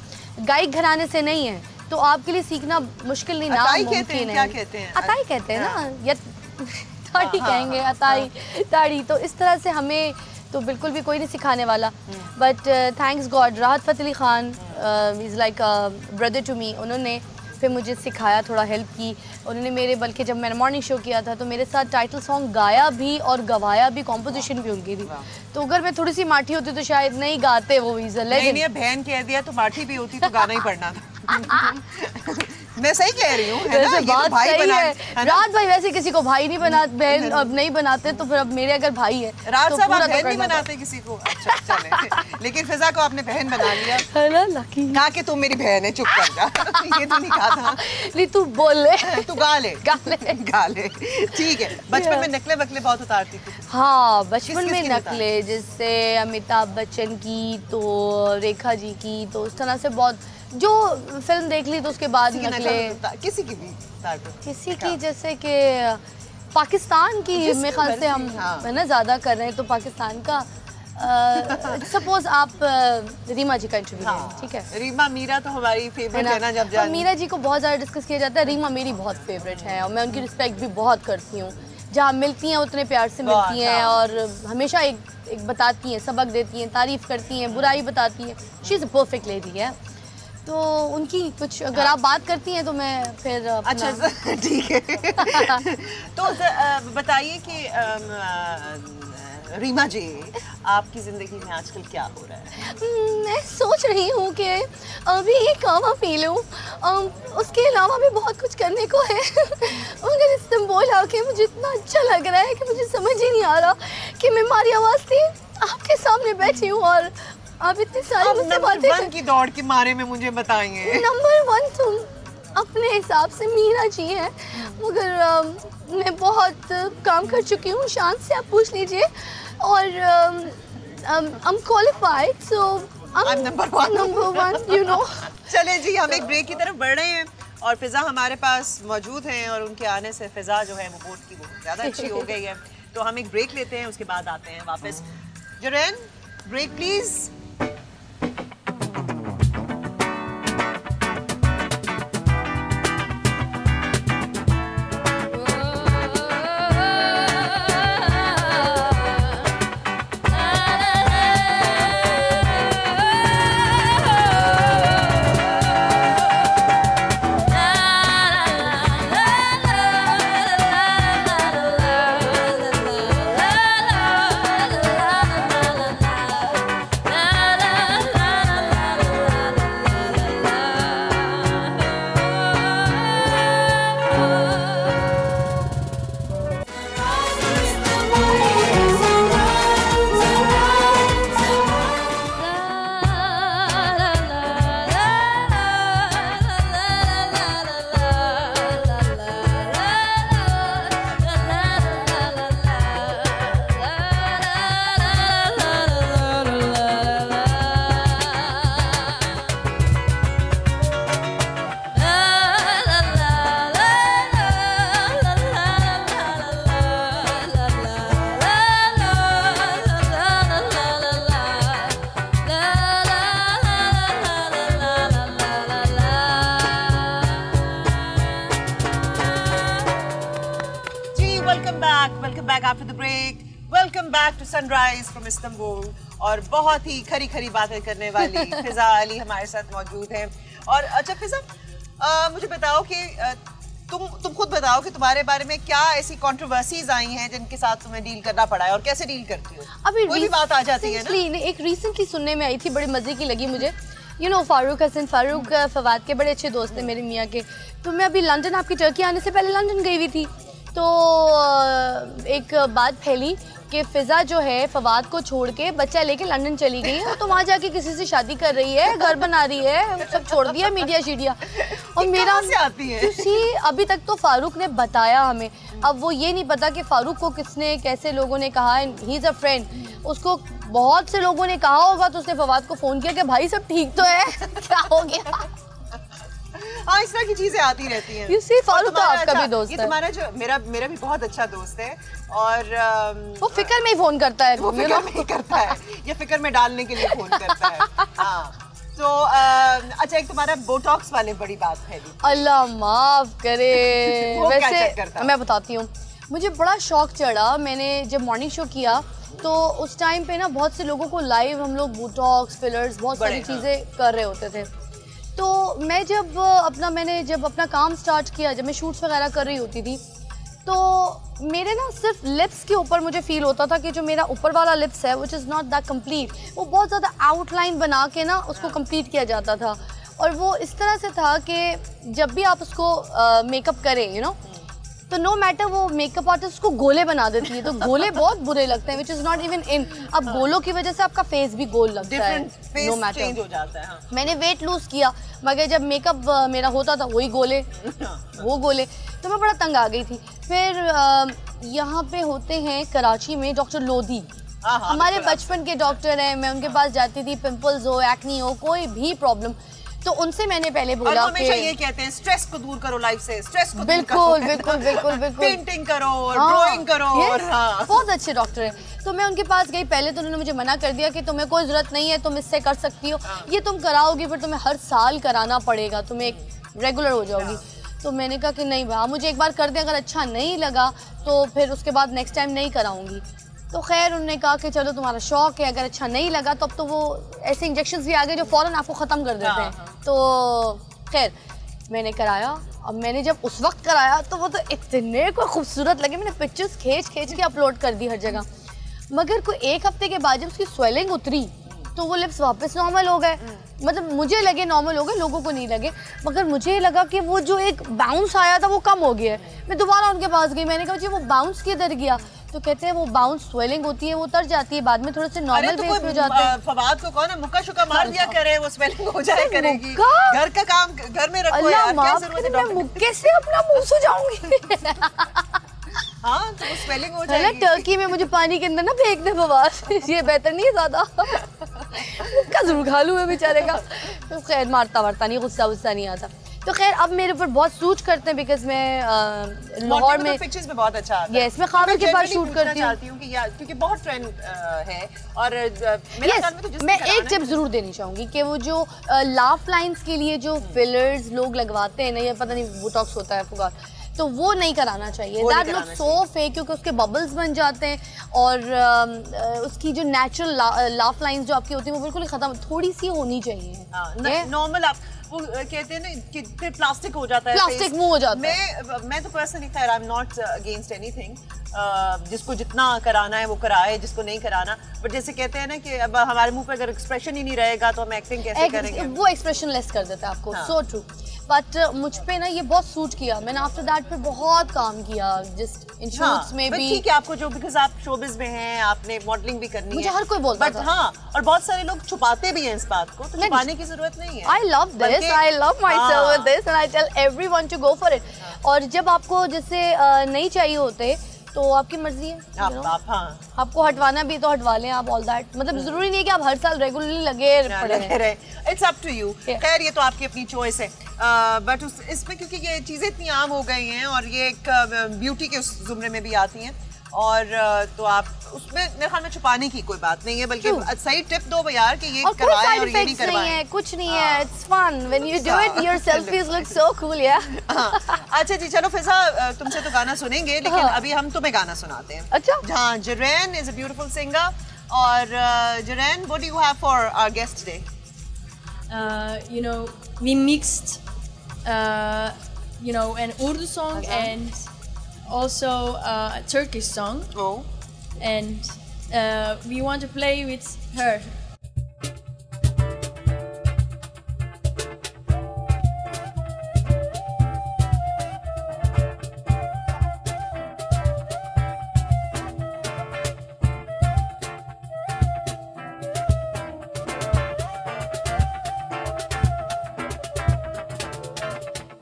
गायक घराने से नहीं है तो आपके लिए सीखना मुश्किल नहीं, नामुमकिन है। अताई कहते हैं ना, या ताड़ी कहेंगे, अताई ताड़ी। तो इस तरह से हमें तो बिल्कुल भी कोई नहीं सिखाने वाला। But thanks God, Rahat Fateh Ali Khan is like a brother to me. उन्होंने फिर मुझे सिखाया, थोड़ा हेल्प की उन्होंने मेरे। बल्कि जब मैंने मॉर्निंग शो किया था तो मेरे साथ टाइटल सॉन्ग गाया भी और गवाया भी, कॉम्पोजिशन भी उनकी थी। तो अगर मैं थोड़ी सी माठी होती तो शायद नहीं गाते वो। नहीं, बहन कह दिया तो माठी भी होती तो गाना ही पड़ना था। मैं सही कह रही हूँ, है ना? ये बात तो भाई सही है। राहत भाई वैसे किसी को भाई नहीं बना, बहन अब नहीं बनाते, तो फिर अब मेरे अगर भाई है राहत साहब आप बहन नहीं बनाते किसी को। अच्छा चले, लेकिन फिजा को आपने बहन बना लिया है ना। लकी कहा कि तुम मेरी बहन है, चुप कर जा। ये तो नहीं कहा था। नहीं तू बोल ले, तू गा ले, गा ले, गा ले। ठीक है। बचपन में नकले वकले बहुत उतारती थी? हाँ, बचपन में नकले, जैसे अमिताभ बच्चन की, तो रेखा जी की, तो उस तरह से बहुत। जो फिल्म देख ली तो उसके बाद नकले किसी की भी, किसी की, जैसे कि पाकिस्तान की मेरे ख्याल से हम है ना ज़्यादा कर रहे हैं, तो पाकिस्तान का सपोज आप रीमा जी का इंटरव्यू लें, ठीक है। रीमा मीरा तो हमारी फेवरेट है ना। जब मीरा जी को बहुत ज़्यादा डिस्कस किया जाता है, रीमा मेरी बहुत फेवरेट है और मैं उनकी रिस्पेक्ट भी बहुत करती हूँ। जहाँ मिलती हैं उतने प्यार से मिलती हैं और हमेशा एक बताती हैं, सबक देती हैं, तारीफ़ करती हैं, बुराई बताती हैं। She is a perfect lady है। तो उनकी कुछ अगर आप बात करती हैं तो मैं फिर अच्छा ठीक है। तो बताइए कि रीमा जी, आपकी ज़िंदगी में आजकल क्या हो रहा है? मैं सोच रही हूँ कि अभी एक कावा पी लूँ, उसके अलावा भी बहुत कुछ करने को है। मगर इस दिन बोला कि मुझे इतना अच्छा लग रहा है कि मुझे समझ ही नहीं आ रहा कि मैं मारी आवाज़ थी आपके सामने बैठी हूँ और आप इतनी सारी मुझसे बातें नंबर 1 की दौड़ के मारे में मुझे बताएंगे। नंबर 1 तुम अपने हिसाब से मीरा जी हैं, मगर मैं बहुत काम कर चुकी हूँ। शांत से आप पूछ लीजिए। और I'm qualified, so I'm number 1, you know। चले जी, हम एक ब्रेक की तरफ बढ़ रहे हैं और फिजा हमारे पास मौजूद हैं और उनके आने से फिजा जो है वो बोट की वो ज़्यादा अच्छी हो गई है। तो हम एक ब्रेक लेते हैं, उसके बाद आते हैं वापस। Zurain, break please. Welcome back after the break. Welcome back to Sunrise from Istanbul. और बहुत ही खरी खरी बातें करने वाली फिजा अली हमारे साथ मौजूद हैं। और अच्छा फिजा, मुझे बताओ कि तुम खुद बताओ कि तुम्हारे बारे में क्या ऐसी कंट्रोवर्सीज आई हैं जिनके साथ तुम्हें डील करना पड़ा है और कैसे डील करती हो? अभी कोई भी बात आ जाती है ना। एक रिसेंटली सुनने में आई थी, बड़ी मजे की लगी मुझे। यू नो फारूक हसन, फारूक फवाद के बड़े अच्छे दोस्त हैं मेरे मियाँ के। तो मैं अभी लंदन, आपकी टर्की आने से पहले लंदन गई हुई थी, तो एक बात फैली कि फिजा जो है फवाद को छोड़ के बच्चा लेके लंदन चली गई है, तो वहाँ जाके किसी से शादी कर रही है, घर बना रही है, सब छोड़ दिया मीडिया शीडिया। और मेरा से आती है? अभी तक तो फारूक ने बताया हमें, अब वो ये नहीं पता कि फारूक को किसने कैसे लोगों ने कहा। ही इज़ अ फ्रेंड, उसको बहुत से लोगों ने कहा होगा, तो उसने फवाद को फ़ोन किया कि भाई सब ठीक तो है, क्या हो गया। हाँ, इस तरह की चीजें आती रहती हैं। You see, फारूक तो आपका भी दोस्त है। ये तुम्हारा जो मेरा भी बहुत अच्छा दोस्त है और वो फिक्र में ही फोन करता है। वो फिक्र में ही करता है, ये फिक्र में डालने के लिए फोन करता है। हाँ, तो अच्छा, एक तुम्हारा बोटॉक्स वाले बड़ी बात फैली। अल्लाह माफ करे। वैसे मैं बताती हूँ, मुझे बड़ा शौक चढ़ा। मैंने जब मॉर्निंग शो किया तो उस टाइम पे ना बहुत से लोगों को लाइव हम लोग बोटॉक्स, फिलर्स, बहुत सारी चीज़ें कर रहे होते थे। तो मैं मैंने जब अपना काम स्टार्ट किया, जब मैं शूट्स वगैरह कर रही होती थी, तो मेरे ना सिर्फ लिप्स के ऊपर मुझे फील होता था कि जो मेरा ऊपर वाला लिप्स है which is not that complete, वो बहुत ज़्यादा आउटलाइन बना के ना उसको कंप्लीट किया जाता था। और वो इस तरह से था कि जब भी आप उसको मेकअप करें, यू नो, तो नो मैटर वो मेकअप आर्टिस्ट को गोले बना देती है, तो गोले बहुत बुरे लगते हैं, which is not even in. अब गोलों की वजह से आपका फेस भी गोल लगता है, नो मैटर, चेंज हो जाता है। हाँ। मैंने वेट लूज किया, मगर जब मेकअप मेरा होता था वही गोले वो गोले, तो मैं बड़ा तंग आ गई थी। फिर यहाँ पे होते हैं कराची में डॉक्टर लोधी, हमारे बचपन के डॉक्टर हैं, मैं उनके पास जाती थी, पिंपल्स हो, एक्नी हो, कोई भी प्रॉब्लम, तो उनसे मैंने पहले बोला कि हमेशा ये कहते हैं स्ट्रेस को दूर करो लाइफ से, स्ट्रेस को बिल्कुल बिल्कुल बिल्कुल बिल्कुल पेंटिंग करो और ड्राइंग करो। और हाँ, बहुत अच्छे डॉक्टर हैं। तो मैं उनके पास गई, पहले तो उन्होंने मुझे मना कर दिया कि तुम्हें कोई ज़रूरत नहीं है, तुम इससे कर सकती हो, ये तुम कराओगी फिर तुम्हें हर साल कराना पड़ेगा, तुम्हें एक रेगुलर हो जाओगी। तो मैंने कहा कि नहीं भाई, मुझे एक बार कर दें, अगर अच्छा नहीं लगा तो फिर उसके बाद नेक्स्ट टाइम नहीं कराऊंगी। तो खैर उन्होंने कहा कि चलो तुम्हारा शौक है, अगर अच्छा नहीं लगा तो अब तो वो ऐसे इंजेक्शंस भी आ गए जो फ़ौरन आपको ख़त्म कर देते हैं। तो खैर मैंने कराया। अब मैंने जब उस वक्त कराया तो वो तो इतने को खूबसूरत लगे, मैंने पिक्चर्स खींच के अपलोड कर दी हर जगह। मगर कोई एक हफ्ते के बाद जब उसकी स्वेलिंग उतरी तो वो लिप्स वापस नॉर्मल हो गए। मतलब मुझे लगे नॉर्मल हो गए, लोगों को नहीं लगे, मगर मुझे लगा कि वो जो एक बाउंस आया था वो कम हो गया है। मैं दोबारा उनके पास गई, मैंने कहा जी वो बाउंस किधर गया? तो कहते हैं वो बाउंस स्वेलिंग होती है, वो उतर जाती है, बाद में थोड़े से नॉर्मल बेस पे हो जाते हैं। फवाद को कौन है मुक्का शुक्का मार दिया करे, वो स्वेलिंग हो जाए करेगी। घर का काम घर में रखो यार, क्या जरूरत है डॉक्टर? मैं मुक्के से अपना मुंह सुजाऊंगी। हाँ तो वो स्वेलिंग हो जाएगी। टर्की में मुझे पानी के अंदर ना फेंक दे फवाद, ये बेहतर नहीं है ज्यादा। मुक्का जरूर खा लूं मैं बेचारे का। तो खैर मारता वारता नहीं, गुस्सा वुस्सा नहीं आता। तो खैर अब मेरे ऊपर बहुत सूट करते हैं बिकॉज मैं लाहौर में पिक्चर्स में बहुत अच्छा आता है। यस मैं खामिल के पास शूट करती हूँ क्योंकि बहुत ट्रेंड है और मेरे ख्याल में तो मैं एक टिप जरूर देनी चाहूंगी कि वो जो लाफ लाइंस के लिए जो फिलर्स लोग लगवाते हैं ना, ये पता नहीं बोटॉक्स होता है फुगार, तो वो नहीं कराना चाहिए। दैट लुक सो फेक, क्योंकि उसके बबल्स बन जाते हैं और उसकी जो नेचुरल लाफ लाइंस जो आपकी होती है वो बिल्कुल ही खत्म, थोड़ी सी होनी चाहिए। नॉर्मल आप वो कहते हैं ना कि फिर प्लास्टिक हो जाता है, प्लास्टिक मुंह हो जाता है। मैं तो पर्सनली खैर I am not against anything, जिसको जितना कराना है वो कराए, जिसको नहीं कराना। बट जैसे कहते हैं ना कि अब हमारे मुंह पे अगर एक्सप्रेशन ही नहीं रहेगा तो हम एक्टिंग कैसे करेंगे? वो एक्सप्रेशन लेस कर देता है आपको। So true. बट मुझ पे ना ये बहुत सूट किया, मैंने आफ्टर दैट पे बहुत काम किया, जस्ट इन शूट्स में भी। ठीक है आपको जो, बिकॉज़ आप शोबिज में हैं, आपने मॉडलिंग भी करनी है, मुझे हर कोई बोलता था। हाँ, और बहुत सारे लोग छुपाते भी हैं इस बात को, तो छुपाने की जरूरत नहीं है। I love this, I love myself with this and I tell everyone to go for it। और जब आपको जैसे नहीं चाहिए होते तो आपकी मर्जी है, आपको हटवाना भी तो हटवा लें आप, ऑल दैट। मतलब जरूरी नहीं है कि आप हर साल रेगुलरली लगे रहे। It's up to you. खैर ये तो आपकी अपनी चॉइस है, बट इसमें क्योंकि ये चीजें इतनी आम हो गई हैं और ये एक ब्यूटी के उस जुमरे में भी आती हैं, और तो आप उसमें मेरे ख्याल में छुपाने की कोई बात नहीं है, बल्कि सही टिप दो यार कि ये करवाएं और ये नहीं करवाएं। कुछ नहीं है, it's fun when you do it, your selfies look so cool. या अच्छा जी, चलो फिजा तुमसे तो गाना सुनेंगे, लेकिन अभी हम तुम्हें गाना सुनाते हैं। अच्छा हाँ, Zurain is a beautiful singer, और Zurain, what do you have for our guest today? You know, we mixed you know, an Urdu song and also a Turkish song. Oh. And we want to play with her.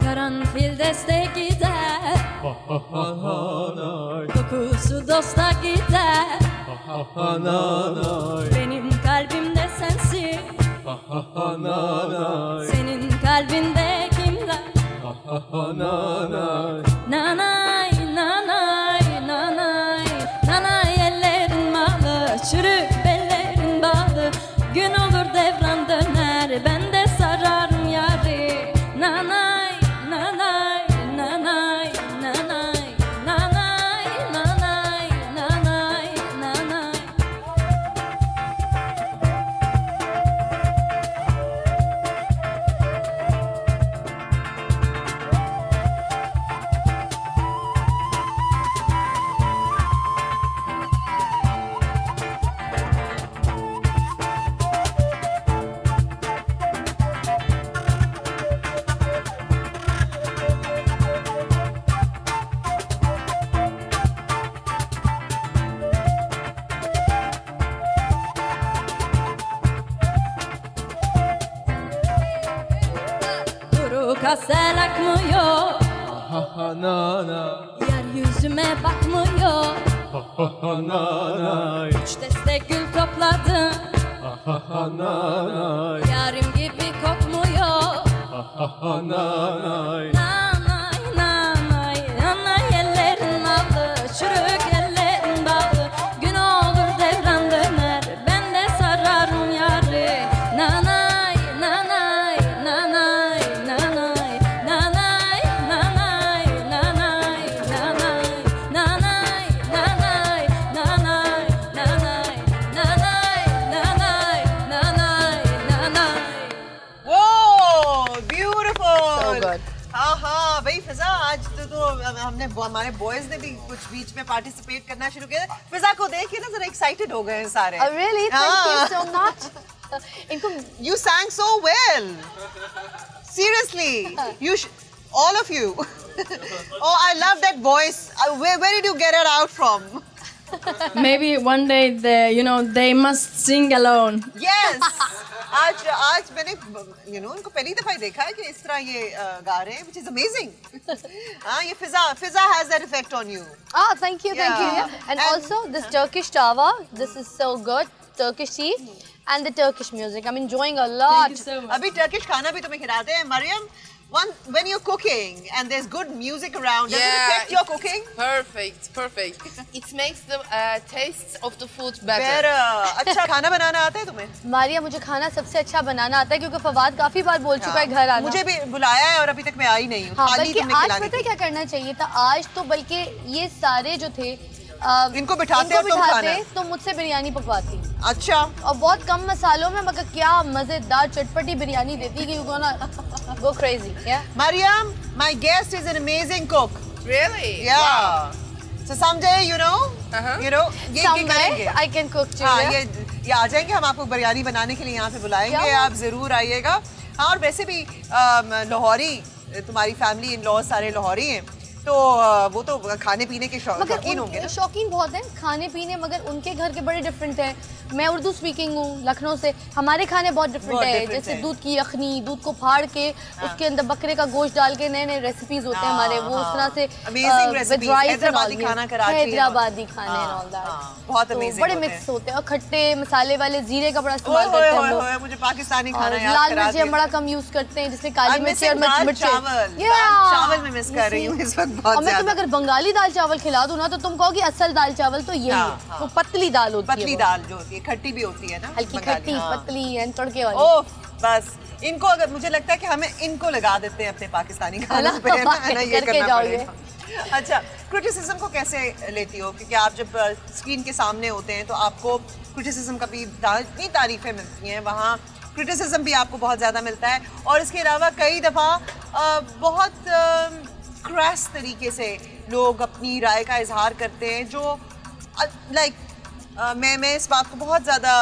Karanfil deste gider, kokusu dosta gider. Benim kalbimde sensin, senin kalbinde kimler? Nanay, nanay, nanay, nanay ellerin malı, çürük bellerin bağlı. Gün olur devran döner, ben de sararım yari. Nanay. Kasel akmıyor, yeryüzüme bakmıyor. Üç deste gül topladım, yarim gibi kokmuyor. Nanay, nanay, nanay ellerin aldı, çürük ellerin bağlı. Gün olur devran döner, ben de sararım yari. Nanay, nanay, nanay, nanay. हमने हमारे boys ने भी कुछ बीच में participate करना शुरू किया। फिजा को देख के ना जरा एक्साइटेड हो गए सारे। Really? Thank you so much. You sang so well. Seriously, all of you. Oh, I love that voice. Where did you get it out from? Maybe one day they must sing alone. Yes. आज मैंने उनको पहली दफा देखा है कि इस तरह ये गा रहे हैं, which is amazing. ये फिजा has that effect on you. Thank you. Yeah. And also this Turkish tava, this is so good. Turkish tea and the Turkish music. I'm enjoying a lot. Thank you so much. अभी Turkish खाना भी तुम्हें खिलाते हैं, Mariam. When you're cooking and there's good music around, does it affect your cooking? Perfect. It makes the taste of the food better. अच्छा खाना बनाना आता है तुम्हें? मारिया, मुझे खाना सबसे अच्छा बनाना आता है क्योंकि फवाद काफी बार बोल चुका है घर आना। मुझे भी बुलाया है और अभी तक मैं आई नहीं हूँ। बल्कि आज पता है क्या करना चाहिए था? आज तो बल्कि ये सारे जो थे इनको बिठाते और तुम खाना। तो मुझसे बिरयानी पकवाती। अच्छा। और बहुत कम मसालों में मगर क्या मजेदार चटपटी बिरयानी देती कि you gonna go crazy. Yeah. Mariam, my guest is an amazing cook. Really? Yeah. Wow. So someday, ये करेंगे। I can cook too. ये आ जाएंगे, हम आपको बिरयानी बनाने के लिए यहाँ पे बुलाएंगे, आप जरूर आइएगा। हाँ, और वैसे भी लाहौरी, तुम्हारी फैमिली इन लॉ सारे लाहौरी हैं, तो वो तो खाने पीने के शौकीन होंगे ना? शौकीन बहुत हैं खाने पीने, मगर उनके घर के बड़े डिफरेंट हैं। मैं उर्दू स्पीकिंग हूँ, लखनऊ से। हमारे खाने बहुत डिफरेंट है, जैसे दूध की यखनी, दूध को फाड़ के उसके अंदर बकरे का गोश्त डाल के नए नए रेसिपीज होते हैं हमारे, वो उस तरह से हैदराबादी खाना हैदराबादी खाने बहुत अमेजिंग, बड़े मिक्स होते हैं। और खट्टे मसाले वाले जीरे का बड़ा इस्तेमाल करते हैं। मुझे पाकिस्तानी खाना लाल मिर्ची बड़ा कम यूज करते हैं, जिसमें काली मिर्ची और मिर्च। चावल में मिस कर रही हूँ इस वक्त बहुत। और मैं तुम्हें अगर बंगाली दाल चावल खिला दूँ ना तो तुम कहोगी असल दाल चावल तो यही है। वो पतली दाल होती है, पतली दाल जो होती है, खट्टी भी होती है ना, हल्की खट्टी पतली एंड तड़के वाली। ओह बस इनको अगर मुझे लगता है कि हमें इनको लगा देते हैं अपने पाकिस्तानी खाने पे, है ना, ये करना पड़ेगा। अच्छा, क्रिटिसिज्म को कैसे लेती हो? क्योंकि आप जब स्क्रीन के सामने होते हैं तो आपको क्रिटिसिज्म का भी इतनी तारीफें मिलती हैं, वहाँ क्रिटिसिज्म भी आपको बहुत ज़्यादा मिलता है। और इसके अलावा कई दफ़ा बहुत क्रैश तरीके से लोग अपनी राय का इजहार करते हैं, जो मैं इस बात को बहुत ज़्यादा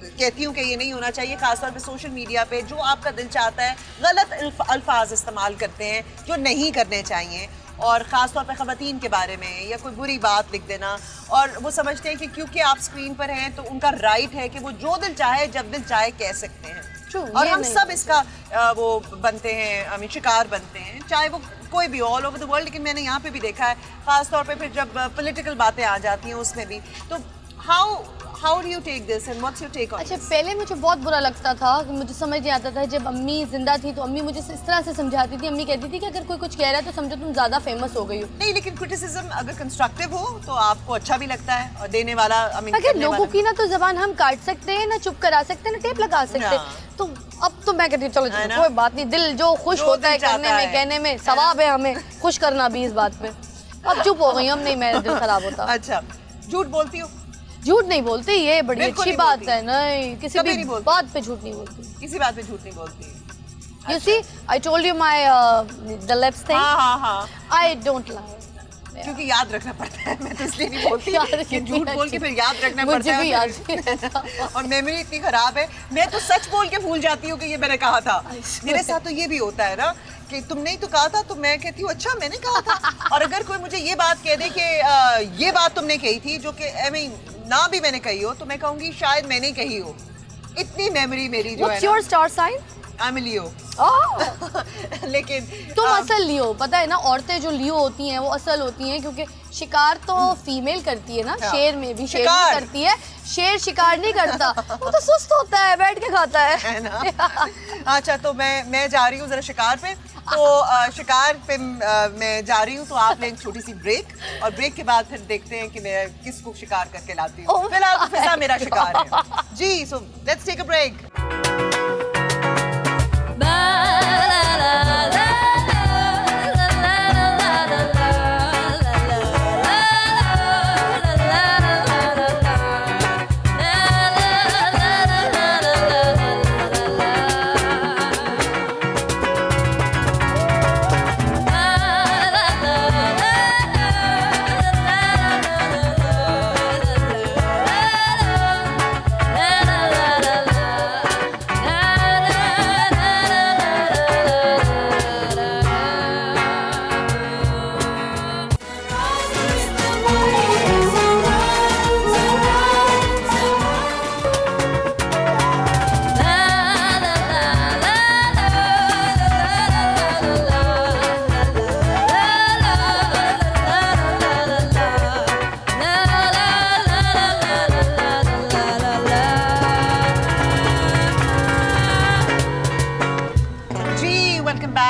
कहती हूँ कि ये नहीं होना चाहिए, खासतौर पे सोशल मीडिया पे जो आपका दिल चाहता है गलत अल्फाज इस्तेमाल करते हैं जो नहीं करने चाहिए, और ख़ासतौर पे ख़वातीन के बारे में या कोई बुरी बात लिख देना, और वो समझते हैं कि क्योंकि आप स्क्रीन पर हैं तो उनका राइट है कि वो जो दिल चाहे जब दिल चाहे कह सकते हैं। और हम सब इसका वो बनते हैं, शिकार बनते हैं, चाहे वो कोई भी ऑल ओवर द वर्ल्ड। लेकिन मैंने यहाँ पे भी देखा है, खास तौर पे फिर जब पॉलिटिकल बातें आ जाती हैं उसमें भी, तो how do you take this and what's your take on? अच्छा, पहले मुझे बहुत बुरा लगता था, मुझे समझ नहीं आता था। जब अम्मी जिंदा थी तो अम्मी मुझे इस तरह से समझाती थी, अम्मी कहती थी कि अगर कोई कुछ कह रहा है तो समझो तुम ज्यादा फेमस हो गई हो। नहीं, लेकिन क्रिटिसिज्म अगर कंस्ट्रक्टिव हो तो आपको अच्छा भी लगता है, और देने वाला अगर लोगों की ना तो जबान हम काट सकते हैं, ना चुप करा सकते हैं, ना टेप लगा सकते हैं। तो अब तो मैं कहती हूँ चलो कोई बात नहीं, दिल जो खुश होता है करने में कहने में सवाब है, हमें खुश करना भी इस बात पे। अब चुप हो गई हम, नहीं मेरा दिल खराब होता। अच्छा, झूठ बोलती हो? झूठ नहीं बोलती, ये बड़ी अच्छी बात है। नहीं, किसी भी बात पे झूठ नहीं बोलती, किसी बात पे झूठ नहीं बोलती। You see, I told you my the lips thing. हाँ। I don't lie. क्योंकि याद रखना पड़ता है, मैं तो इसलिए नहीं बोलती कि झूठ बोल के फिर याद रखना पड़ता है। मुझे भी याद और मेमोरी इतनी खराब है, मैं तो सच बोल के भूल जाती हूँ कि ये मैंने कहा था। मेरे साथ तो ये भी होता है ना कि तुमने ही तो कहा था, तो मैं कहती हूँ अच्छा मैंने कहा था। और अगर कोई मुझे ये बात कह दे कि ये बात तुमने कही थी, जो कि ना भी मैंने कही हो, तो मैं कहूँगी शायद मैंने कही हो। इतनी मेमोरी मेरी जो है। What's your star sign? I'm a Leo. लेकिन तुम असल लियो, पता है ना, औरतें जो लियो होती हैं वो असल होती हैं, क्योंकि शिकार तो फीमेल करती है ना, शेर में भी शेर करती है, शेर शिकार नहीं करता, वो तो सुस्त होता है, बैठ के खाता है ना। अच्छा, तो मैं जा रही हूँ जरा शिकार पे, तो शिकार पे मैं जा रही हूँ, तो आप लें छोटी सी ब्रेक, और ब्रेक के बाद फिर देखते हैं कि मैं किसको शिकार करके लाती हूँ। फिलहाल तो फिजा मेरा शिकार है जी। So let's take a break.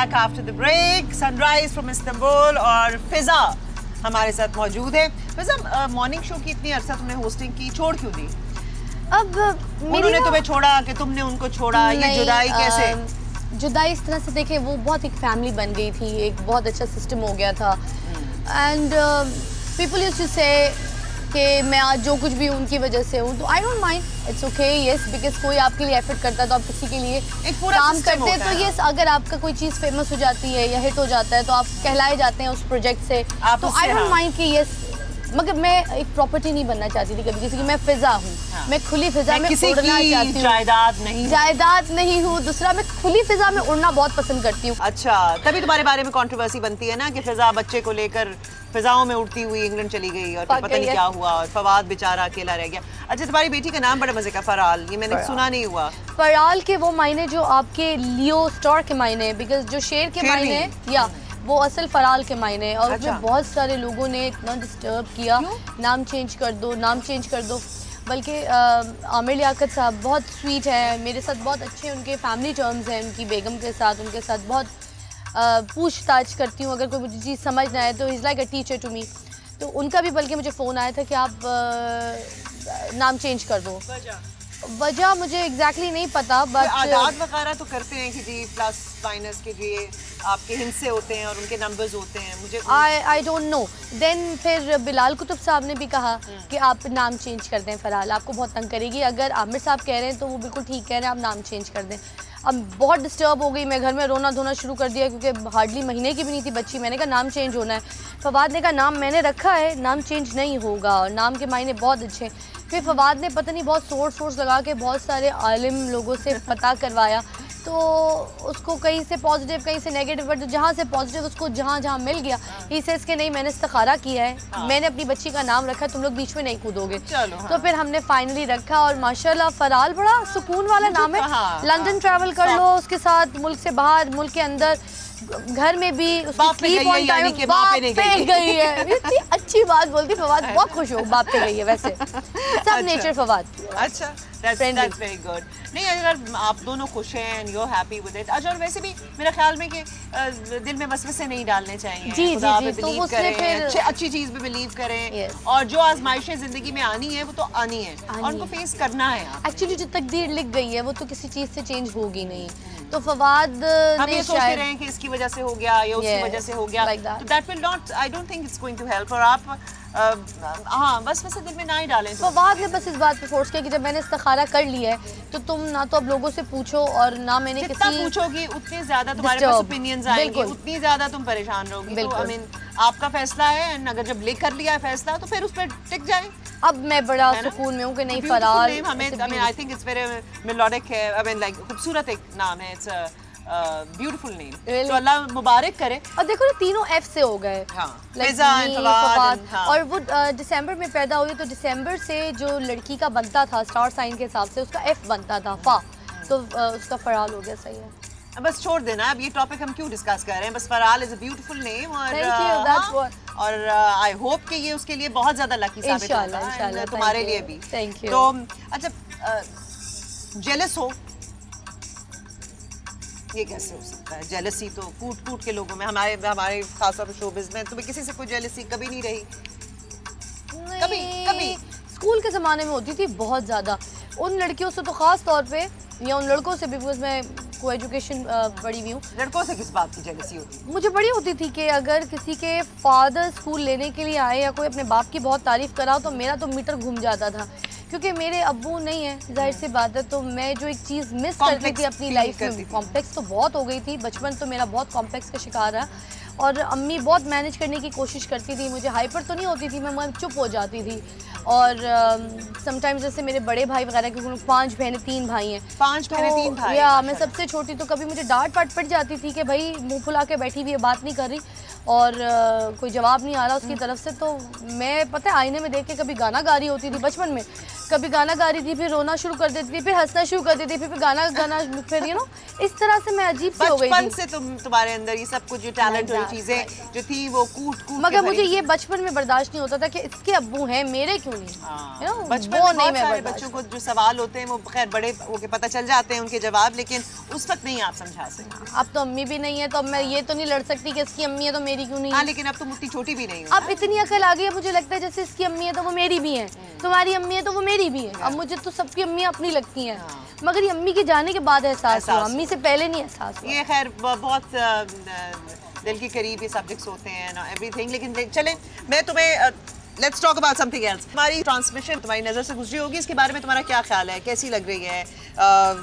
Back after the break. Sunrise from Istanbul और फिजा हमारे साथ मौजूद है। फिजा, मॉर्निंग शो की इतनी अरसा तुमने होस्टिंग की, छोड़ क्यों दी? अब उन्होंने तुम्हें छोड़ा कि तुमने उनको छोड़ा? ये जुदाई कैसे? जुदाई इस तरह से देखें, वो बहुत एक फैमिली बन गई थी, एक बहुत अच्छा सिस्टम हो गया था। एंड पीपल यूज्ड टू से कि मैं आज जो कुछ भी उनकी वजह से हूँ, तो I don't mind, it's okay, yes, because कोई आपके लिए एफर्ट करता है तो आप किसी के लिए काम करते हैं, तो यस, अगर आपका कोई चीज़ फेमस हो जाती है या हिट हो जाता है तो आप कहलाए जाते हैं उस प्रोजेक्ट से, तो आई डोंट माइंड कि यस। मगर मैं एक प्रॉपर्टी नहीं बनना चाहती थी कभी, जैसे कि मैं फिजा हूँ, मैं खुली फिजा में उड़ना चाहती हूँ, जायदाद नहीं हूँ। दूसरा, मैं खुली फिजा में उड़ना बहुत पसंद करती हूँ। अच्छा, तभी तुम्हारे बारे में कंट्रोवर्सी बनती है ना कि फिजा बच्चे को लेकर फिजाओं में उड़ती हुई इंग्लैंड चली गई और पता नहीं क्या हुआ और फवाद बेचारा अकेला रह गया। अच्छा, तुम्हारी बेटी का नाम बड़ा मजे का, फराल, ये मैंने सुना नहीं हुआ। फराल के वो मायने जो आपके लियो स्टार के मायने, बिकॉज जो शेर के मायने या वो असल फराल के मायने, और उसमें बहुत सारे लोगों ने इतना डिस्टर्ब किया, नाम चेंज कर दो, नाम चेंज कर दो। बल्कि आमिर लियाकत साहब बहुत स्वीट है, मेरे साथ बहुत अच्छे उनके फैमिली टर्म्स हैं, उनकी बेगम के साथ, उनके साथ बहुत पूछताछ करती हूँ, अगर कोई मुझे चीज़ समझ ना आए तो is like a teacher to me. तो उनका भी बल्कि मुझे फ़ोन आया था कि आप नाम चेंज कर दो। वजह मुझे एग्जैक्टली नहीं पता, बट आदात वगैरह तो करते हैं कि जी प्लस माइनस के लिए आपके हिस्से होते हैं और उनके नंबर्स होते हैं, मुझे आई डोंट नो। देन फिर बिलाल कुतुब साहब ने भी कहा कि आप नाम चेंज कर दें, फराल आपको बहुत तंग करेगी। अगर आमिर साहब कह रहे हैं तो वो बिल्कुल ठीक कह रहे हैं, आप नाम चेंज कर दें। अब बहुत डिस्टर्ब हो गई मैं, घर में रोना धोना शुरू कर दिया, क्योंकि हार्डली महीने की भी नहीं थी बच्ची। मैंने कहा नाम चेंज होना है। फवाद ने कहा नाम मैंने रखा है, नाम चेंज नहीं होगा, और नाम के मायने बहुत अच्छे। फिर फवाद ने पता नहीं बहुत सोर्स लगा के बहुत सारे आलिम लोगों से पता करवाया, तो उसको कहीं से पॉजिटिव कहीं से नेगेटिव, बट जहाँ से पॉजिटिव उसको जहाँ मिल गया, ही सेज के नहीं मैंने इस्तिखारा किया है, मैंने अपनी बच्ची का नाम रखा है, तुम लोग बीच में नहीं कूदोगे। तो फिर हमने फाइनली रखा, और माशाल्लाह फराल बड़ा सुकून वाला नाम है। लंदन ट्रैवल कर लो उसके साथ, मुल्क से बाहर, मुल्क के अंदर, घर में भी उसकी बाप पे गई है। इतनी अच्छी बात बोलती फवाद, बहुत खुश हो, बाप पे गई है। वैसे सब नेचर फवाद। अच्छा, that's very good। नहीं, अगर आप दोनों खुश हैं and you're happy with it। अच्छा, और वैसे भी मेरा ख्याल में कि दिल में वसवसे नहीं डालने चाहिए। जी, खुदा पे बिलीव करें, अच्छी चीज पे बिलीव करें, और जो आजमाइशें जिंदगी में आनी है वो तो आनी है और उनको फेस करना है। एक्चुअली जो तकदीर लिख गई है वो तो किसी चीज से चेंज होगी नहीं। तो फवाद हम ये सोचते रहे हैं कि इसकी वजह से हो गया या उसकी वजह से हो गया, तो that will not, I don't think it's going to help. और आप हाँ, बस वैसे दिल में ना ही डालें। फवाद ने बस इस बात पे फोर्स किया कि जब मैंने इस्तिखारा कर लिया है तो तुम ना तो अब लोगों से पूछो, और ना मैंने जितना पूछोगी उतने ज्यादा तुम्हारे पास ओपिनियंस आएंगे, उतनी ज्यादा तुम परेशान रहोगी। तो आई मीन आपका फैसला है, एंड अगर जब लेकर लिया है फैसला तो फिर उस पर टिक जाए। अब मैं बड़ा सुकून में हूँ कि नहीं फराल, हमें I think it's very melodic है, आई मीन लाइक खूबसूरत एक नाम है, इट्स ब्यूटीफुल नेम। तो अल्लाह मुबारक करे। और देखो ना, तीनों एफ से हो गए। फवाद, और वो दिसंबर में पैदा हुई, तो दिसंबर से जो लड़की का बनता था स्टार साइन के हिसाब से उसका एफ बनता था, फा, तो उसका फराल हो गया। सही है, बस छोड़ देना, अब ये टॉपिक हम क्यों डिस्कस कर रहे हैं। बस फराल इज अ ब्यूटीफुल नेम, और आई होप कि ये उसके लिए बहुत ज्यादा लकी साबित होगा, तुम्हारे लिए भी। Thank you. तो अच्छा, जेलस हो, ये कैसे हो सकता है? जेलसी तो कूट के लोगों में, हमारे खासतौर पर शोबिज़ में तुम्हें किसी से कोई जेलसी कभी नहीं रही? कभी स्कूल के ज़माने में होती थी बहुत ज़्यादा, उन लड़कियों से तो ख़ास तौर पे, या उन लड़कों से भी, बिकॉज मैं को एजुकेशन पढ़ी हुई हूँ। लड़कों से किस बात की जेलसी होती? मुझे बड़ी होती थी कि अगर किसी के फादर स्कूल लेने के लिए आए या कोई अपने बाप की बहुत तारीफ़ कराओ तो मेरा तो मीटर घूम जाता था, क्योंकि मेरे अब्बू नहीं है, जाहिर सी बात है। तो मैं जो एक चीज़ मिस करती थी अपनी लाइफ में, कॉम्प्लेक्स तो बहुत हो गई थी, बचपन तो मेरा बहुत कॉम्प्लेक्स का शिकार रहा, और अम्मी बहुत मैनेज करने की कोशिश करती थी, मुझे हाइपर तो नहीं होती थी, मैं चुप हो जाती थी। और समटाइम्स जैसे मेरे बड़े भाई वगैरह के 5 बहनें 3 भाई हैं, 5 बहनें 3 भाई, या मैं सबसे छोटी, तो कभी मुझे डांट पाट पड़ जाती थी कि भाई मुंह फुला के बैठी हुई है, बात नहीं कर रही, और कोई जवाब नहीं आ रहा उसकी तरफ से। तो मैं पता है आईने में देख के कभी गाना गा रही होती थी बचपन में, कभी गाना गा रही थी, फिर रोना शुरू कर देती थी, फिर हंसना शुरू कर देती थी, फिर गाना फिर इस तरह से मैं अजीब सी हो गई थी। बचपन से तुम्हारे अंदर ये सब कुछ जो टैलेंट वाली चीजें जो थी वो कूट मगर मुझे ये बचपन में बर्दाश्त नहीं होता था कि इसके अब्बू हैं, मेरे क्यों नहीं। बचपन में बहुत सारे बच्चों को जो सवाल होते हैं वो खैर बड़े होके पता चल जाते हैं उनके जवाब, लेकिन उस वक्त नहीं आप समझा सकते। अब तो अम्मी भी नहीं है, तो अब मैं ये तो नहीं लड़ सकती कि इसकी अम्मी है तो मेरी क्यों नहीं है। लेकिन अब तुम उतनी छोटी भी नहीं हो। अब इतनी अकल आ गई है, मुझे लगता है जैसे इसकी अम्मी है तो वो मेरी भी है, तुम्हारी अम्मी है तो वो मेरी भी है। अब मुझे तो सबकी अम्मी अपनी लगती हैं, मगर ये अम्मी के जाने के बाद एहसास हुआ, अम्मी से पहले नहीं एहसास हुआ। ये खैर बहुत दिल के करीब ये सब्जेक्ट्स होते हैं ना, एवरीथिंग। लेकिन चलें, मैं तुम्हें let's talk about something else. हमारी ट्रांसमिशन तुम्हारी नज़र से गुजरी होगी, इसके बारे में तुम्हारा क्या ख्याल है, कैसी लग रही है?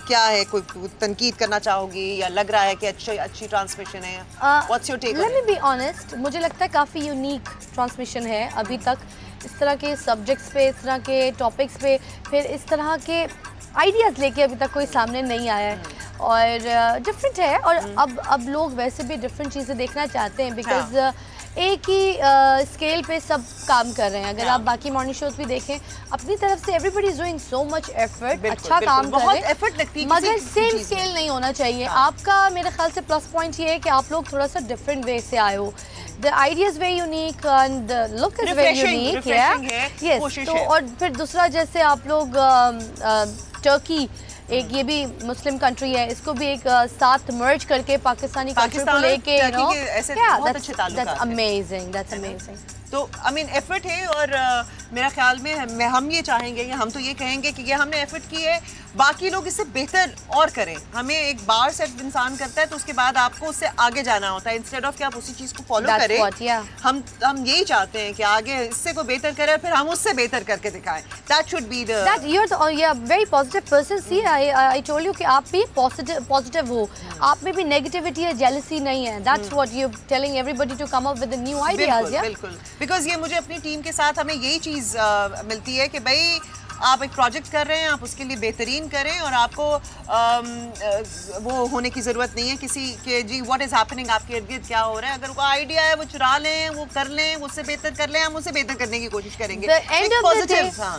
क्या है, कोई तनकीद करना चाहोगी या लग रहा है कि अच्छी ट्रांसमिशन है? What's your take? Let me be honest, मुझे लगता है काफ़ी यूनिक ट्रांसमिशन है अभी तक, इस तरह के सब्जेक्ट्स पे, इस तरह के टॉपिक्स पे, फिर इस तरह के आइडियाज़ लेके अभी तक कोई सामने नहीं आया है और डिफरेंट है। और अब लोग वैसे भी डिफरेंट चीज़ें देखना चाहते हैं, बिकॉज एक ही स्केल पे सब काम कर रहे हैं। अगर आप बाकी मॉर्निंग शोज भी देखें, अपनी तरफ से everybody is doing so much effort, अच्छा काम कर रहे हैं, मगर सेम स्केल नहीं होना चाहिए। आपका मेरे ख्याल से प्लस पॉइंट ये है कि आप लोग थोड़ा सा डिफरेंट वे से आए हो। The idea is very unique and the look is very unique, yes. तो और फिर दूसरा, जैसे आप लोग टर्की, एक ये भी मुस्लिम कंट्री है, इसको भी एक साथ मर्ज करके पाकिस्तानी कंट्री को लेके that's amazing, that's amazing. तो आई मीन एफर्ट है और मेरा ख्याल में हम ये चाहेंगे, हम तो ये कहेंगे कि ये हमने एफर्ट की है, बाकी लोग इससे बेहतर और करें। हमें एक बार से इंसान करता है तो उसके बाद आपको उससे आगे जाना होता है, इंस्टेड ऑफ कि आप उसी चीज़ को फॉलो करें। हम यही चाहते हैं कि आगे इससे को बेहतर करें, फिर हम उससे बेहतर करके दिखाएं। That should be the you're very positive person. See, I told you कि आप भी positive हो, आप में भी नेगेटिविटी या जेलसी नहीं है। That's what you're telling everybody to come up with the new ideas. बिल्कुल, बिकॉज ये मुझे अपनी टीम के साथ हमें यही चीज़ मिलती है कि भाई आप एक प्रोजेक्ट कर रहे हैं, आप उसके लिए बेहतरीन करें और आपको वो होने की ज़रूरत नहीं है किसी के जी व्हाट इज़ हैपनिंग, आपके इर्द गिर्द क्या हो रहा है। अगर कोई आइडिया है वो चुरा लें, वो कर लें, उससे बेहतर कर लें, हम उससे बेहतर करने की कोशिश करेंगे।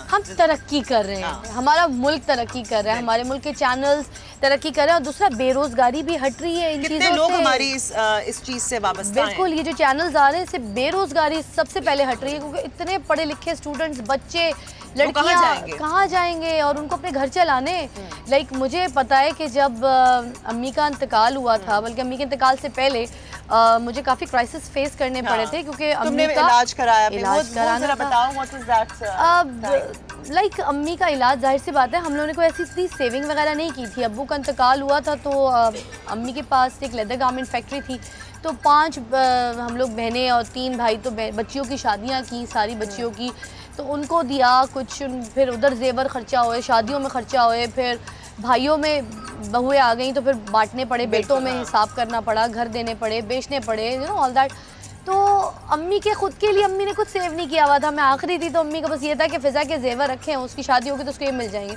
हम तरक्की कर रहे हैं, हमारा मुल्क तरक्की कर रहा है, हमारे मुल्क के चैनल्स तरक्की कर रहे हैं और दूसरा बेरोजगारी भी हट रही है इन चीज़ों से। कितने लोग हमारी इस चीज़ से वाबस्ता हैं। बिल्कुल, ये जो चैनल्स आ रहे हैं इससे बेरोजगारी सबसे पहले हट रही है, क्योंकि इतने पढ़े लिखे स्टूडेंट्स, बच्चे, लड़कियां कहाँ जाएंगे और उनको अपने घर चलाने। लाइक मुझे पता है कि जब अम्मी का इंतकाल हुआ था, बल्कि अम्मी के इंतकाल से पहले मुझे काफ़ी क्राइसिस फेस करने पड़े थे, क्योंकि अम्मी का इलाज कराना था। लाइक अम्मी का इलाज, जाहिर सी बात है हम लोगों ने कोई ऐसी इतनी सेविंग वगैरह नहीं की थी। अब्बू का इंतकाल हुआ था तो अम्मी के पास एक लेदर गारमेंट फैक्ट्री थी, तो 5 हम लोग बहनें और 3 भाई, तो बच्चियों की शादियाँ की, सारी बच्चियों की, तो उनको दिया कुछ, फिर उधर जेवर खर्चा हुए, शादियों में खर्चा हुए, फिर भाइयों में बहुएं आ गई तो फिर बांटने पड़े, बेटों में हिसाब करना पड़ा, घर देने पड़े, बेचने पड़े, यू नो ऑल दैट। तो अम्मी के खुद के लिए अम्मी ने कुछ सेव नहीं किया हुआ था। मैं आखिरी थी तो अम्मी का बस ये था कि फ़िज़ा के जेवर रखे हैं, उसकी शादी होगी तो उसको ये मिल जाएंगे।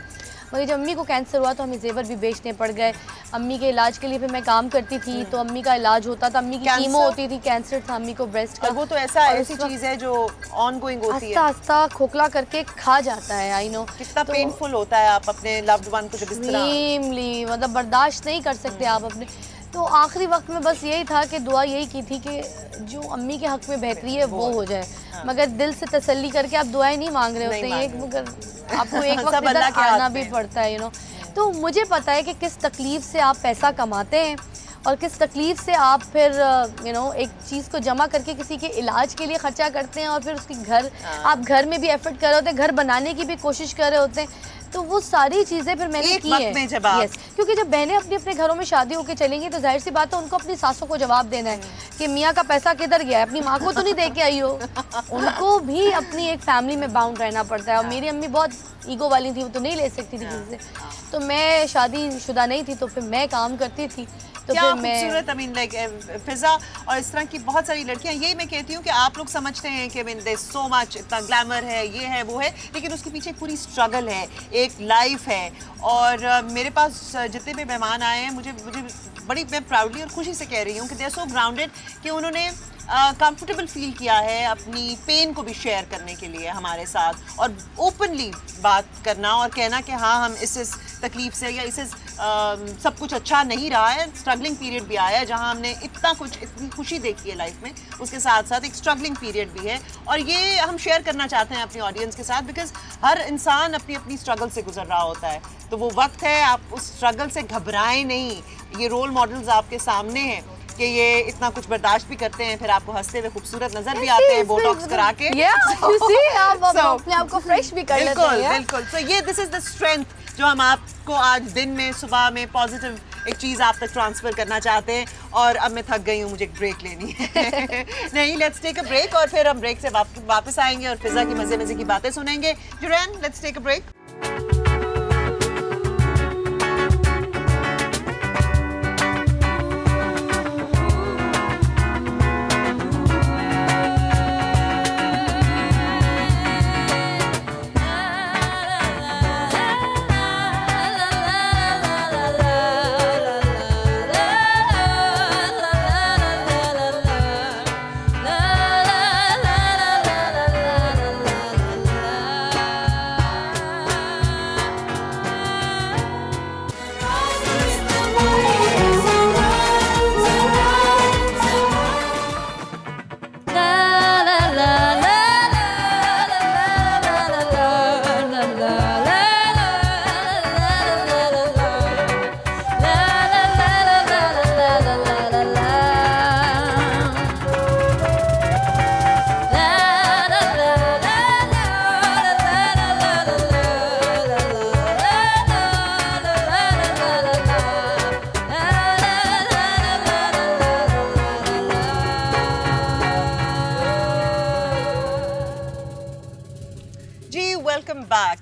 मगर जब अम्मी को कैंसर हुआ तो हमें जेवर भी बेचने पड़ गए। अम्मी के इलाज के लिए फिर मैं काम करती थी, तो अम्मी का इलाज होता था, अम्मी की कीमो होती थी, कैंसर था अम्मी को ब्रेस्ट का। वो तो ऐसी चीज़ है जो ऑनगोइंग होती है, आस्ता आस्ता खोखला करके खा जाता है। आई नो कितना पेनफुल होता है, आप अपने लव्ड वन को जब इस तरह मतलब बर्दाश्त नहीं कर सकते आप अपने। तो आखिरी वक्त में बस यही था कि दुआ यही की थी कि जो अम्मी के हक में बेहतरी है वो हो जाए, मगर दिल से तसल्ली करके आप दुआएं नहीं मांग रहे होते हैं, मगर आपको एक वक्त इधर आना भी पड़ता है, यू नो। तो मुझे पता है कि किस तकलीफ़ से आप पैसा कमाते हैं और किस तकलीफ़ से आप फिर यू नो एक चीज़ को जमा करके किसी के इलाज के लिए ख़र्चा करते हैं और फिर उसकी आप घर में भी एफर्ट कर रहे होते हैं, घर बनाने की भी कोशिश कर रहे होते हैं। तो वो सारी चीज़ें फिर मैंने की है। यस, क्योंकि जब बहनें अपने अपने घरों में शादी होकर चलेंगी तो जाहिर सी बात है उनको अपनी सासों को जवाब देना है कि मियाँ का पैसा किधर गया है, अपनी माँ को तो नहीं दे के आई हो। उनको भी अपनी एक फैमिली में बाउंड रहना पड़ता है। और मेरी अम्मी बहुत ईगो वाली थी, वो तो नहीं ले सकती थी किसी से। तो मैं शादीशुदा नहीं थी, तो फिर मैं काम करती थी। तो क्या खूबसूरत, आई मीन लाइक फिजा और इस तरह की बहुत सारी लड़कियां, यही मैं कहती हूँ कि आप लोग समझते हैं कि मीन देयर सो मच, इतना ग्लैमर है, ये है वो है, लेकिन उसके पीछे पूरी स्ट्रगल है, एक लाइफ है। और मेरे पास जितने भी मेहमान आए हैं, मुझे बड़ी, मैं प्राउडली और खुशी से कह रही हूँ कि दे आर सो ग्राउंडेड कि उन्होंने कंफर्टेबल फील किया है अपनी पेन को भी शेयर करने के लिए हमारे साथ, और ओपनली बात करना और कहना कि हाँ हम इस तकलीफ से या इस सब कुछ अच्छा नहीं रहा है, स्ट्रगलिंग पीरियड भी आया है जहाँ हमने इतना कुछ, इतनी खुशी देखी है लाइफ में, उसके साथ साथ एक स्ट्रगलिंग पीरियड भी है, और ये हम शेयर करना चाहते हैं अपनी ऑडियंस के साथ, बिकॉज हर इंसान अपनी अपनी स्ट्रगल से गुजर रहा होता है। तो वो वक्त है, आप उस स्ट्रगल से घबराएं नहीं। ये रोल मॉडल्स आपके सामने हैं कि ये इतना कुछ बर्दाश्त भी करते हैं, फिर आपको हंसते हुए खूबसूरत नजर भी आते हैं बोटॉक्स करा के। आप अपने आप को फ्रेश भी कर लेते हैं। बिल्कुल। सो ये दिस इज द स्ट्रेंथ जो हम आपको आज दिन में, सुबह में पॉजिटिव एक चीज़ आप तक ट्रांसफर करना चाहते हैं। और अब मैं थक गई हूँ, मुझे एक ब्रेक लेनी है। नहीं, लेट्स टेक अ ब्रेक और फिर हम ब्रेक से वापस आएंगे और फिजा की मजे मजे की बातें सुनेंगे। Zurain, let's take a break.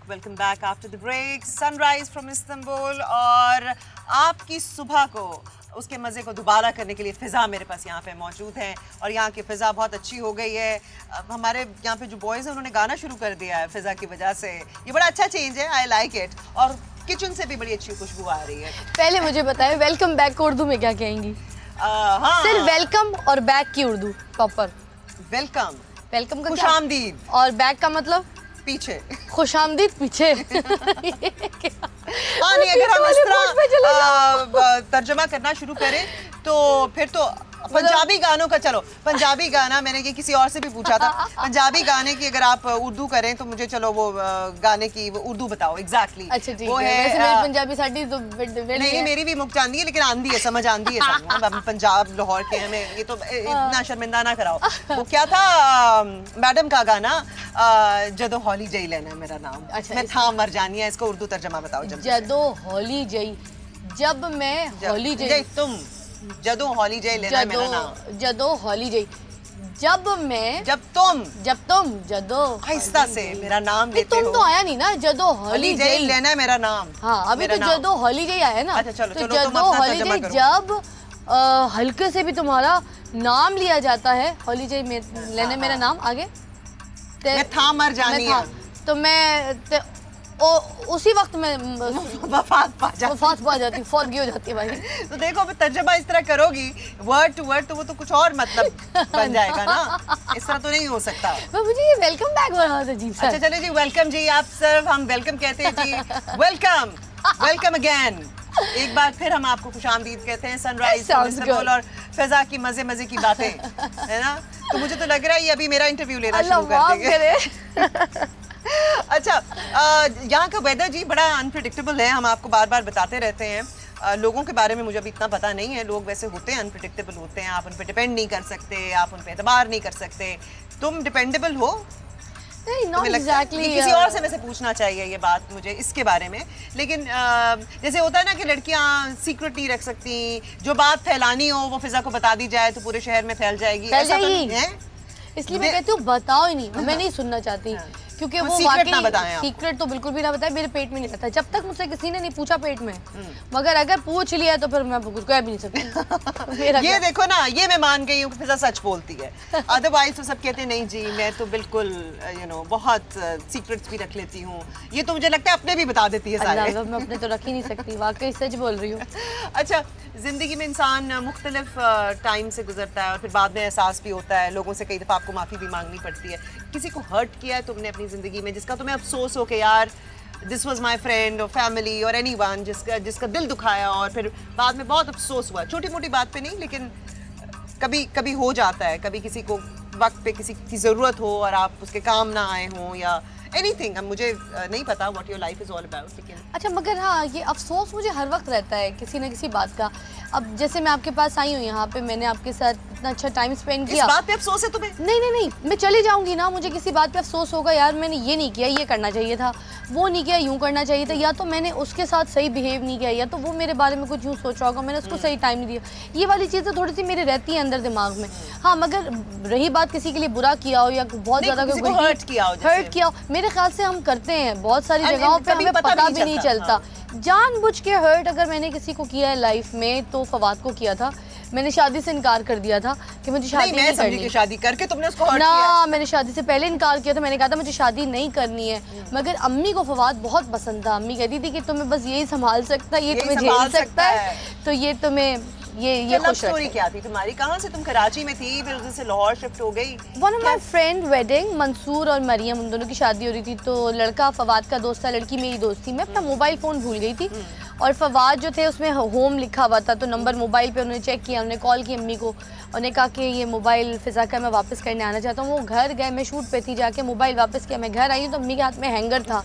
Welcome back after the break. Sunrise from Istanbul, और आपकी सुबह को उसके मज़े को दोबारा करने के लिए फ़िज़ा मेरे पास यहाँ पे मौजूद हैं, और यहाँ की फ़िज़ा बहुत अच्छी हो गई है। हमारे यहाँ पे जो बॉयज़ हैं उन्होंने गाना शुरू कर दिया है फ़िज़ा की वजह से। ये बड़ा अच्छा चेंज है, आई लाइक इट, और किचन से भी बड़ी अच्छी खुशबू आ रही है। पहले मुझे बताएं, वेलकम बैक को उर्दू में क्या कहेंगी? हाँ, सिर्फ वेलकम और बैक की उर्दू प्रॉपर। वेलकम, वेलकम का खुशामदीद, और बैक का मतलब पीछे, खुशामदीद पीछे। हाँ, नहीं, अगर हम इस तरह तर्जमा करना शुरू करें तो फिर तो पंजाबी गानों का, चलो पंजाबी गाना, मैंने ये किसी और से भी पूछा था, पंजाबी गाने की अगर आप उर्दू करें तो मुझे चलो वो गाने की वो उर्दू बताओ एग्जैक्टली। अच्छा ठीक है, वैसे मेरी पंजाबी साड़ी तो नहीं, मेरी भी मुक जाती है, लेकिन आंधी है, समझ आंधी है सानू। हम पंजाब लाहौर के हमें ये तो इतना शर्मिंदा ना कराओ। वो क्या था मैडम का गाना, जदो हौली जई लेना मेरा नाम। अच्छा, मैं था मर जानी है, इसको उर्दू तर्जमा बताओ। जदो हौली जई, जब मैं हौली जई, तुम जदो हौली जई लेना मेरा नाम। जदो हौली जई, जब मैं, जब तुम, जदो आहिस्ता से मेरा नाम लेते हो। तुम तो आया नहीं ना, जदो हौली जई लेना है मेरा नाम। हाँ, अभी तो जदो हौली जई आया ना। अच्छा चलो, तो जदो हौली जई, जब हल्के से भी तुम्हारा नाम लिया जाता है, हौली जई लेना मेरा नाम। आगे मैं था मर जानी है, तो मैं उसी वक्त में वफात पा जाती, फौत हो जाती है भाई। तो देखो, तर्जमा इस तरह करोगी वर्ड टू वर्ड तो वो तो कुछ और मतलब बन जाएगा ना, इस तरह तो नहीं हो सकता। मुझे ये वेलकम बैक हो रहा था जी। अच्छा चले जी, वेलकम जी, आप सिर्फ हम वेलकम कहते हैं जी। Welcome, welcome again. एक बार फिर हम आपको खुशामदीद कहते हैं। सनराइज और फ़िज़ा की मजे मजे की बातें, है ना? तो मुझे तो लग रहा है ये अभी मेरा इंटरव्यू लेना शुरू कर देंगे। अच्छा, यहाँ का वेदर जी बड़ा अनप्रिडिक्टेबल है, हम आपको बार बार बताते रहते हैं। लोगों के बारे में मुझे अभी इतना पता नहीं है, लोग वैसे होते हैं, अनप्रिडिक्टेबल होते हैं, आप उन पर डिपेंड नहीं कर सकते, आप उन पर एतबार नहीं कर सकते। तुम डिपेंडेबल हो? नहीं, exactly, किसी और से वैसे पूछना चाहिए ये बात मुझे इसके बारे में, लेकिन जैसे होता है ना कि लड़कियां सीक्रेट नहीं रख सकती, जो बात फैलानी हो वो फ़िज़ा को बता दी जाए तो पूरे शहर में फैल जाएगी, ऐसा तो नहीं है। इसलिए मैं कहती हूँ बताओ ही नहीं, मैं नहीं सुनना चाहती। क्योंकि वो वाकई सीक्रेट तो बिल्कुल भी ना बताए, मेरे पेट में नहीं रहता जब तक मुझसे किसी ने नहीं पूछा पेट में। मगर अगर पूछ लिया तो फिर मैं कुछ कह भी नहीं सकती। ये देखो ना, ये मैं मान गई हूँ कि फिजा सच बोलती है, अदरवाइज तो सब कहते हैं नहीं जी मैं तो बिल्कुल बहुत सीक्रेट्स भी रख लेती हूँ। ये तो मुझे लगता है अपने भी बता देती है सारे। मैं अपने तो रख ही नहीं सकती, वाकई सच बोल रही हूँ। अच्छा, जिंदगी में इंसान मुख्तलिफ टाइम से गुजरता है और फिर बाद में एहसास भी होता है, लोगों से कई दफ़ा आपको माफ़ी भी मांगनी पड़ती है। किसी को हर्ट किया है तुमने अपनी ज़िंदगी में जिसका तुम्हें अफसोस हो कि यार दिस वाज माय फ्रेंड और फैमिली और एनीवन, जिसका दिल दुखाया और फिर बाद में बहुत अफसोस हुआ? छोटी मोटी बात पे नहीं, लेकिन कभी कभी हो जाता है, कभी किसी को वक्त पे किसी की ज़रूरत हो और आप उसके काम ना आए हों या एनीथिंग। अब मुझे नहीं पता what your life is all about, लेकिन अच्छा मगर हाँ ये अफसोस मुझे हर वक्त रहता है किसी न किसी बात का। अब जैसे मैं आपके पास आई हूँ यहाँ पे, मैंने आपके साथ इतना अच्छा टाइम स्पेंड किया। इस बात पे अफसोस है तुम्हें? नहीं, मैं चली जाऊंगी ना, मुझे किसी बात पे अफसोस होगा, यार मैंने ये नहीं किया, ये करना चाहिए था, वो नहीं किया, यूँ करना चाहिए था, या तो मैंने उसके साथ सही बिहेव नहीं किया, या तो वो मेरे बारे में कुछ यूँ सोच रहा होगा, मैंने उसको सही टाइम नहीं दिया। ये वाली चीज़ें थोड़ी सी मेरी रहती हैं अंदर दिमाग में। हाँ मगर रही बात किसी के लिए बुरा किया हो या बहुत ज़्यादा हर्ट किया हो, मेरे ख्याल से हम करते हैं बहुत सारी जगहों पे, हमें पता भी नहीं चलता। जानबूझ के हर्ट अगर मैंने किसी को किया है लाइफ में तो फवाद को किया था। मैंने शादी से इनकार कर दिया था कि मुझे शादी नहीं करनी। कि शादी करके तुमने उसको हर्ट ना किया? मैंने शादी से पहले इनकार किया था, मैंने कहा था मुझे शादी नहीं करनी है। मगर अम्मी को फवाद बहुत पसंद था, अम्मी कहती थी कि तुम्हें बस यही संभाल सकता है, ये तुम्हें झेल सकता है, तो ये तुम्हें ये खुश स्टोरी क्या थी तुम्हारी? कहाँ से तुम कराची में थी, फिर उधर से लाहौर शिफ्ट हो गई? One of my friend wedding, Mansoor और मरियम, उन दोनों की शादी हो रही थी। तो लड़का फवाद का दोस्त था, लड़की मेरी दोस्त थी। मैं अपना मोबाइल फ़ोन भूल गई थी और फवाद जो थे उसमें होम लिखा हुआ था, तो नंबर मोबाइल पे उन्होंने चेक किया, उन्होंने कॉल की अम्मी को, उन्होंने कहा कि ये मोबाइल फिजा का मैं वापस करने आना चाहता हूँ। वो घर गए, मैं शूट पे थी, जाके मोबाइल वापस किया। मैं घर आई हूँ तो अम्मी के हाथ में हैंगर था,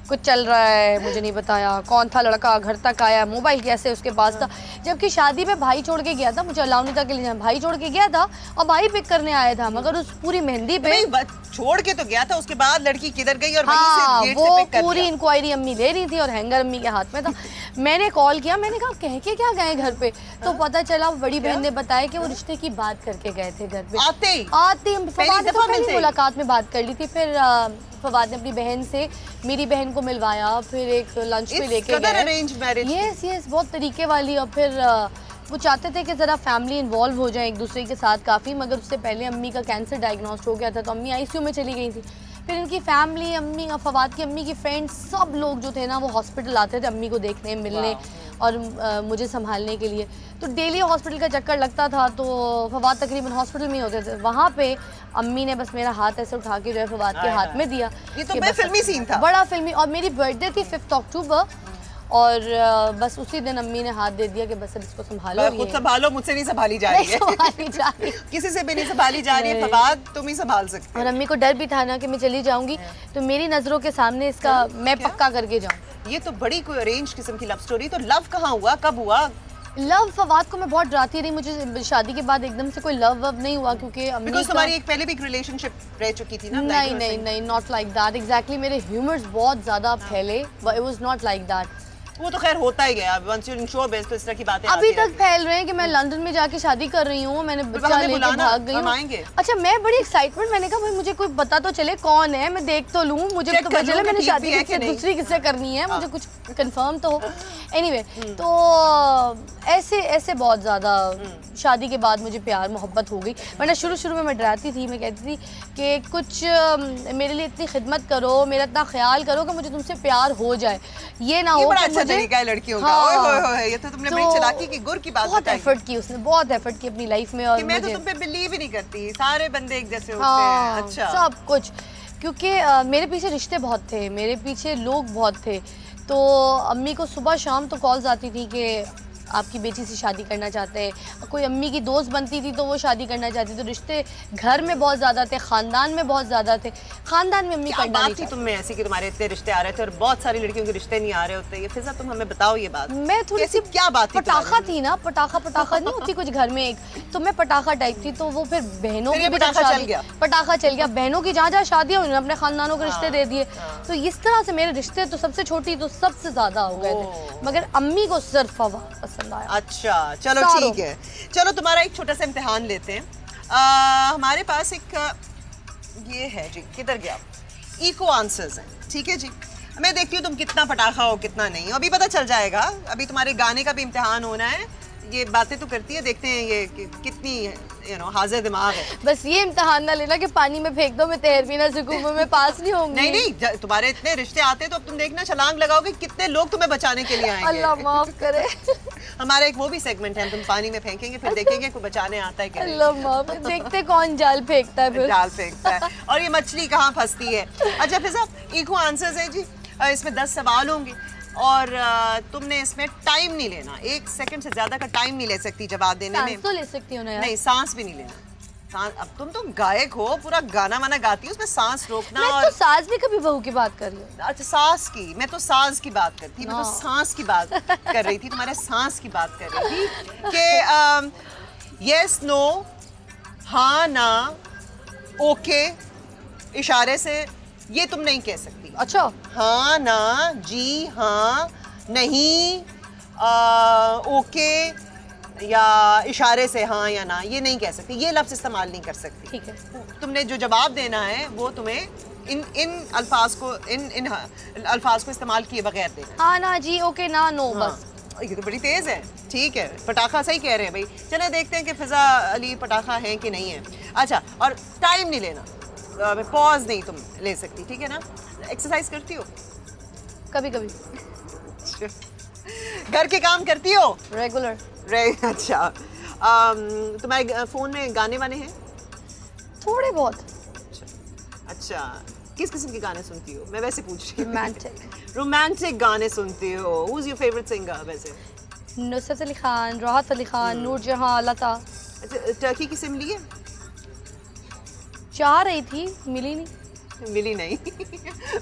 कुछ चल रहा है, मुझे नहीं बताया कौन था लड़का, घर तक आया, मोबाइल कैसे उसके पास था। जबकि शादी में भाई छोड़ के गया था, मुझे अलाउ नहीं था कि ले जाए, भाई छोड़ के गया था और भाई पिक करने आया था। मगर उस पूरी मेहंदी पे छोड़ के तो गया था, उसके बाद लड़की किधर गई और हाँ, वहीं से गेट वो से पिक कर पूरी इंक्वायरी अम्मी ले रही थी और हैंगर अम्मी के हाथ में था। मैंने कॉल किया, मैंने कहा कह के क्या गए घर पे? तो पता चला बड़ी बहन ने बताया कि वो रिश्ते की बात करके गए थे घर पे। आते फवाद ने तो पहली मुलाकात में बात कर ली थी, फिर फवाद ने अपनी बहन से मेरी बहन को मिलवाया, फिर एक लंच पे लेके गए। यस बहुत तरीके वाली। और फिर वो चाहते थे कि ज़रा फैमिली इन्वॉल्व हो जाए एक दूसरे के साथ काफ़ी। मगर उससे पहले अम्मी का कैंसर डायग्नोस्ट हो गया था, तो अम्मी आईसीयू में चली गई थी। फिर इनकी फैमिली, अम्मी और फवाद की अम्मी की फ्रेंड्स, सब लोग जो थे ना वो हॉस्पिटल आते थे अम्मी को देखने, मिलने और मुझे संभालने के लिए। तो डेली हॉस्पिटल का चक्कर लगता था, तो फवाद तकरीबन हॉस्पिटल में ही होते थे। वहाँ पे अम्मी ने बस मेरा हाथ ऐसे उठा के जो है फवाद के हाथ में दिया। ये तो बड़ा फिल्मी सीन था, बड़ा फिल्मी। और मेरी बर्थडे थी 5 अक्टूबर, और बस उसी दिन अम्मी ने हाथ दे दिया कि बस अब इसको संभालो, खुद संभालो, मुझसे नहीं संभाली जा रही है। किसी से भी नहीं संभाली जा रही है, फवाद तुम ही संभाल सकते। और अम्मी को डर भी था ना कि मैं चली जाऊंगी तो मेरी नजरों के सामने इसका मैं पक्का करके जाऊँ। ये तो बड़ी कोई अरेंज किस्म की लव स्टोरी। तो लव कहाँ हुआ, कब हुआ? लव फवाद को मैं बहुत डराती रही, मुझे शादी के बाद एकदम से कोई लव वव नहीं हुआ, क्योंकि अम्मी तुम्हारी एक पहले भी एक रिलेशनशिप रह चुकी थी ना? नहीं, नॉट लाइक दैट एग्जैक्टली। मेरे ह्यूमर्स बहुत ज्यादा फैले, it was not like that. वो तो खैर होता ही गया, once you in show base तो इस तरह की बातें अभी तक फैल रहे हैं कि मैं लंदन में जाके शादी कर रही हूँ, मैंने बच्चा लेके भाग गई हूँ। अच्छा, मैं बड़ी एक्साइटमेंट, मैंने कहा भाई मुझे कोई पता तो चले कौन है, मैं देख तो लूँ, मुझे तो पता चले मैंने शादी किससे दूसरी किससे करनी है, मुझे कुछ कंफर्म तो हो। एनीवे, तो ऐसे बहुत ज़्यादा शादी के बाद मुझे प्यार मोहब्बत हो गई। वरना शुरू में मैं डराती थी, मैं कहती थी कि कुछ मेरे लिए इतनी खिदमत करो, मेरा इतना ख्याल करो कि मुझे तुमसे प्यार हो जाए, ये ना हो। बड़ा अच्छा तरीका है लड़कियों का। ओए होए, ये तो तुमने बड़ी चालाकी की, गुर की बात बताई। बहुत एफर्ट की उसने, बहुत एफर्ट की अपनी लाइफ में। और मैं तो तुम पे बिलीव ही नहीं करती, सारे बंदे एक जैसे होते हैं। अच्छा, सब कुछ, क्योंकि मेरे पीछे रिश्ते बहुत थे, मेरे पीछे लोग बहुत थे। तो अम्मी को सुबह शाम तो कॉल्स आती थी कि आपकी बेटी से शादी करना चाहते हैं। कोई अम्मी की दोस्त बनती थी तो वो शादी करना चाहती। तो रिश्ते घर में बहुत ज़्यादा थे, ख़ानदान में बहुत ज़्यादा थे। ख़ानदान में अम्मी करना नहीं चाहती। तुम में ऐसी कि तुम्हारे इतने रिश्ते आ रहे थे और बहुत सारी लड़कियों के रिश्ते नहीं आ रहे होते। ये फिजा तुम हमें बताओ ये बात। मैं थोड़ी सी क्या बात पटाखा थी ना, पटाखा नहीं होती कुछ घर में एक, तो मैं पटाखा टाइप थी। तो वो फिर बहनों की पटाखा चल गया, बहनों की जहाँ शादी हुई अपने खानदानों को रिश्ते दे दिए। तो इस तरह से मेरे रिश्ते तो सबसे छोटी तो सबसे ज्यादा हो गए थे, मगर अम्मी को सिर्फ फवाद पसंद आया। अच्छा, चलो ठीक है। चलो तुम्हारा एक छोटा सा इम्तिहान लेते हैं। हमारे पास एक ये है जी, किधर गया? इको आंसर्स हैं, ठीक है जी। मैं देखती हूँ तुम कितना पटाखा हो कितना नहीं, अभी पता चल जाएगा। अभी तुम्हारे गाने का भी इम्तिहान होना है। ये बातें तो करती है, देखते हैं ये कितनी हाजिर दिमाग है। बस ये इम्तिहान ना लेना कि पानी में फेंक दो, मैं तैर भी ना सकूं, मैं पास नहीं होंगी। नहीं, तुम्हारे इतने रिश्ते आते तो अब तुम देखना छलांग लगाओगे, कितने लोग तुम्हें बचाने के लिए आएंगे। अल्लाह माफ करे। हमारा एक वो भी सेगमेंट है, तुम पानी में फेंकेंगे फिर देखेंगे कोई बचाने आता है क्या। अल्लाह माफ, देखते कौन जाल फेंकता है फिर। जाल फेंकता है और ये मछली कहाँ फंसती है। अच्छा फिर साहब इको आंसर्स है जी, इसमें 10 सवाल होंगे और तुमने इसमें टाइम नहीं लेना, 1 सेकंड से ज्यादा का टाइम नहीं ले सकती जवाब देने में। सांस तो ले सकती हो ना यार। नहीं, सांस भी नहीं लेना। अब तुम तो गायक हो, पूरा गाना वाना गाती हो, उसमें सांस रोकना। मैं और तो सास भी कभी बहू की बात कर रही हूँ। अच्छा सास की, मैं तो सास की बात करती, मैं तो सांस की बात कर रही थी, तुम्हारे सांस की बात कर रही थी कि यस नो, हाँ ना, ओके, इशारे से ये तुम नहीं कह सकती। अच्छा, हाँ ना, जी हाँ, नहीं, ओके या इशारे से हाँ या ना, ये नहीं कह सकती, ये लफ्ज़ इस्तेमाल नहीं कर सकती। ठीक है। तुमने जो जवाब देना है वो तुम्हें इन अल्फाज को इन अल्फाज को इस्तेमाल किए बगैर देना। हाँ ना, जी, ओके, ना, नो, बस। ये तो बड़ी तेज है। ठीक है, पटाखा सही कह रहे हैं भाई। चले देखते हैं कि फिजा अली पटाखा है कि नहीं है। अच्छा, और टाइम नहीं लेना, पॉज नहीं तुम ले सकती, ठीक है ना। एक्सरसाइज करती हो? कभी कभी। घर के काम करती हो? रेगुलर। अच्छा, तुम्हारे फोन में गाने वाने हैं? थोड़े बहुत। अच्छा, किस किस्म के गाने सुनती हो? मैं वैसे पूछ रही हूँ। रोमांटिक। रोमांटिक गाने सुनती हो। Who is your favourite singer वैसे? नुसरत अली खान, राहत अली खान, नूर जहां, लता। अच्छा, टर्की की सिम ली है? चाह रही थी, मिली नहीं। मिली नहीं।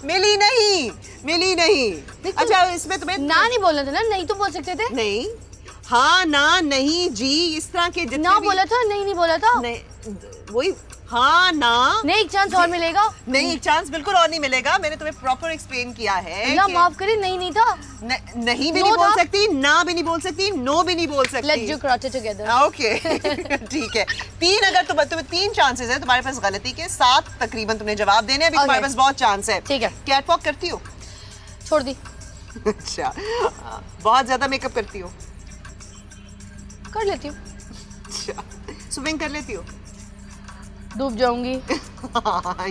मिली नहीं, मिली नहीं। अच्छा, इसमें तुम्हें ना नहीं बोलना था ना, नहीं तो बोल सकते थे। नहीं, हाँ ना, नहीं, जी, इस तरह के जितने ना भी... बोला था, नहीं बोला था। नहीं, वही हाँ ना। नहीं, एक चांस और मिलेगा। नहीं, एक चांस बिल्कुल और नहीं मिलेगा। मैंने तुम्हें प्रॉपर एक्सप्लेन किया है। अल्लाह माफ करे, नहीं था। नहीं भी नहीं बोल सकती, ना भी नहीं बोल सकती, नो भी नहीं बोल सकती। Let's do karate together. Okay, ठीक है। 3 अगर तुम्हें 3 चांसेस है तुम्हारे पास गलती के, 7 तकरीबन तुमने जवाब देने। अभी तुम्हारे पास बहुत चांस है। ठीक है। कैट वॉक करती हो? छोड़ दी। अच्छा, बहुत ज्यादा मेकअप करती हो? कर लेती हूँ। अच्छा, स्विमिंग कर लेती हो? डूब जाऊंगी।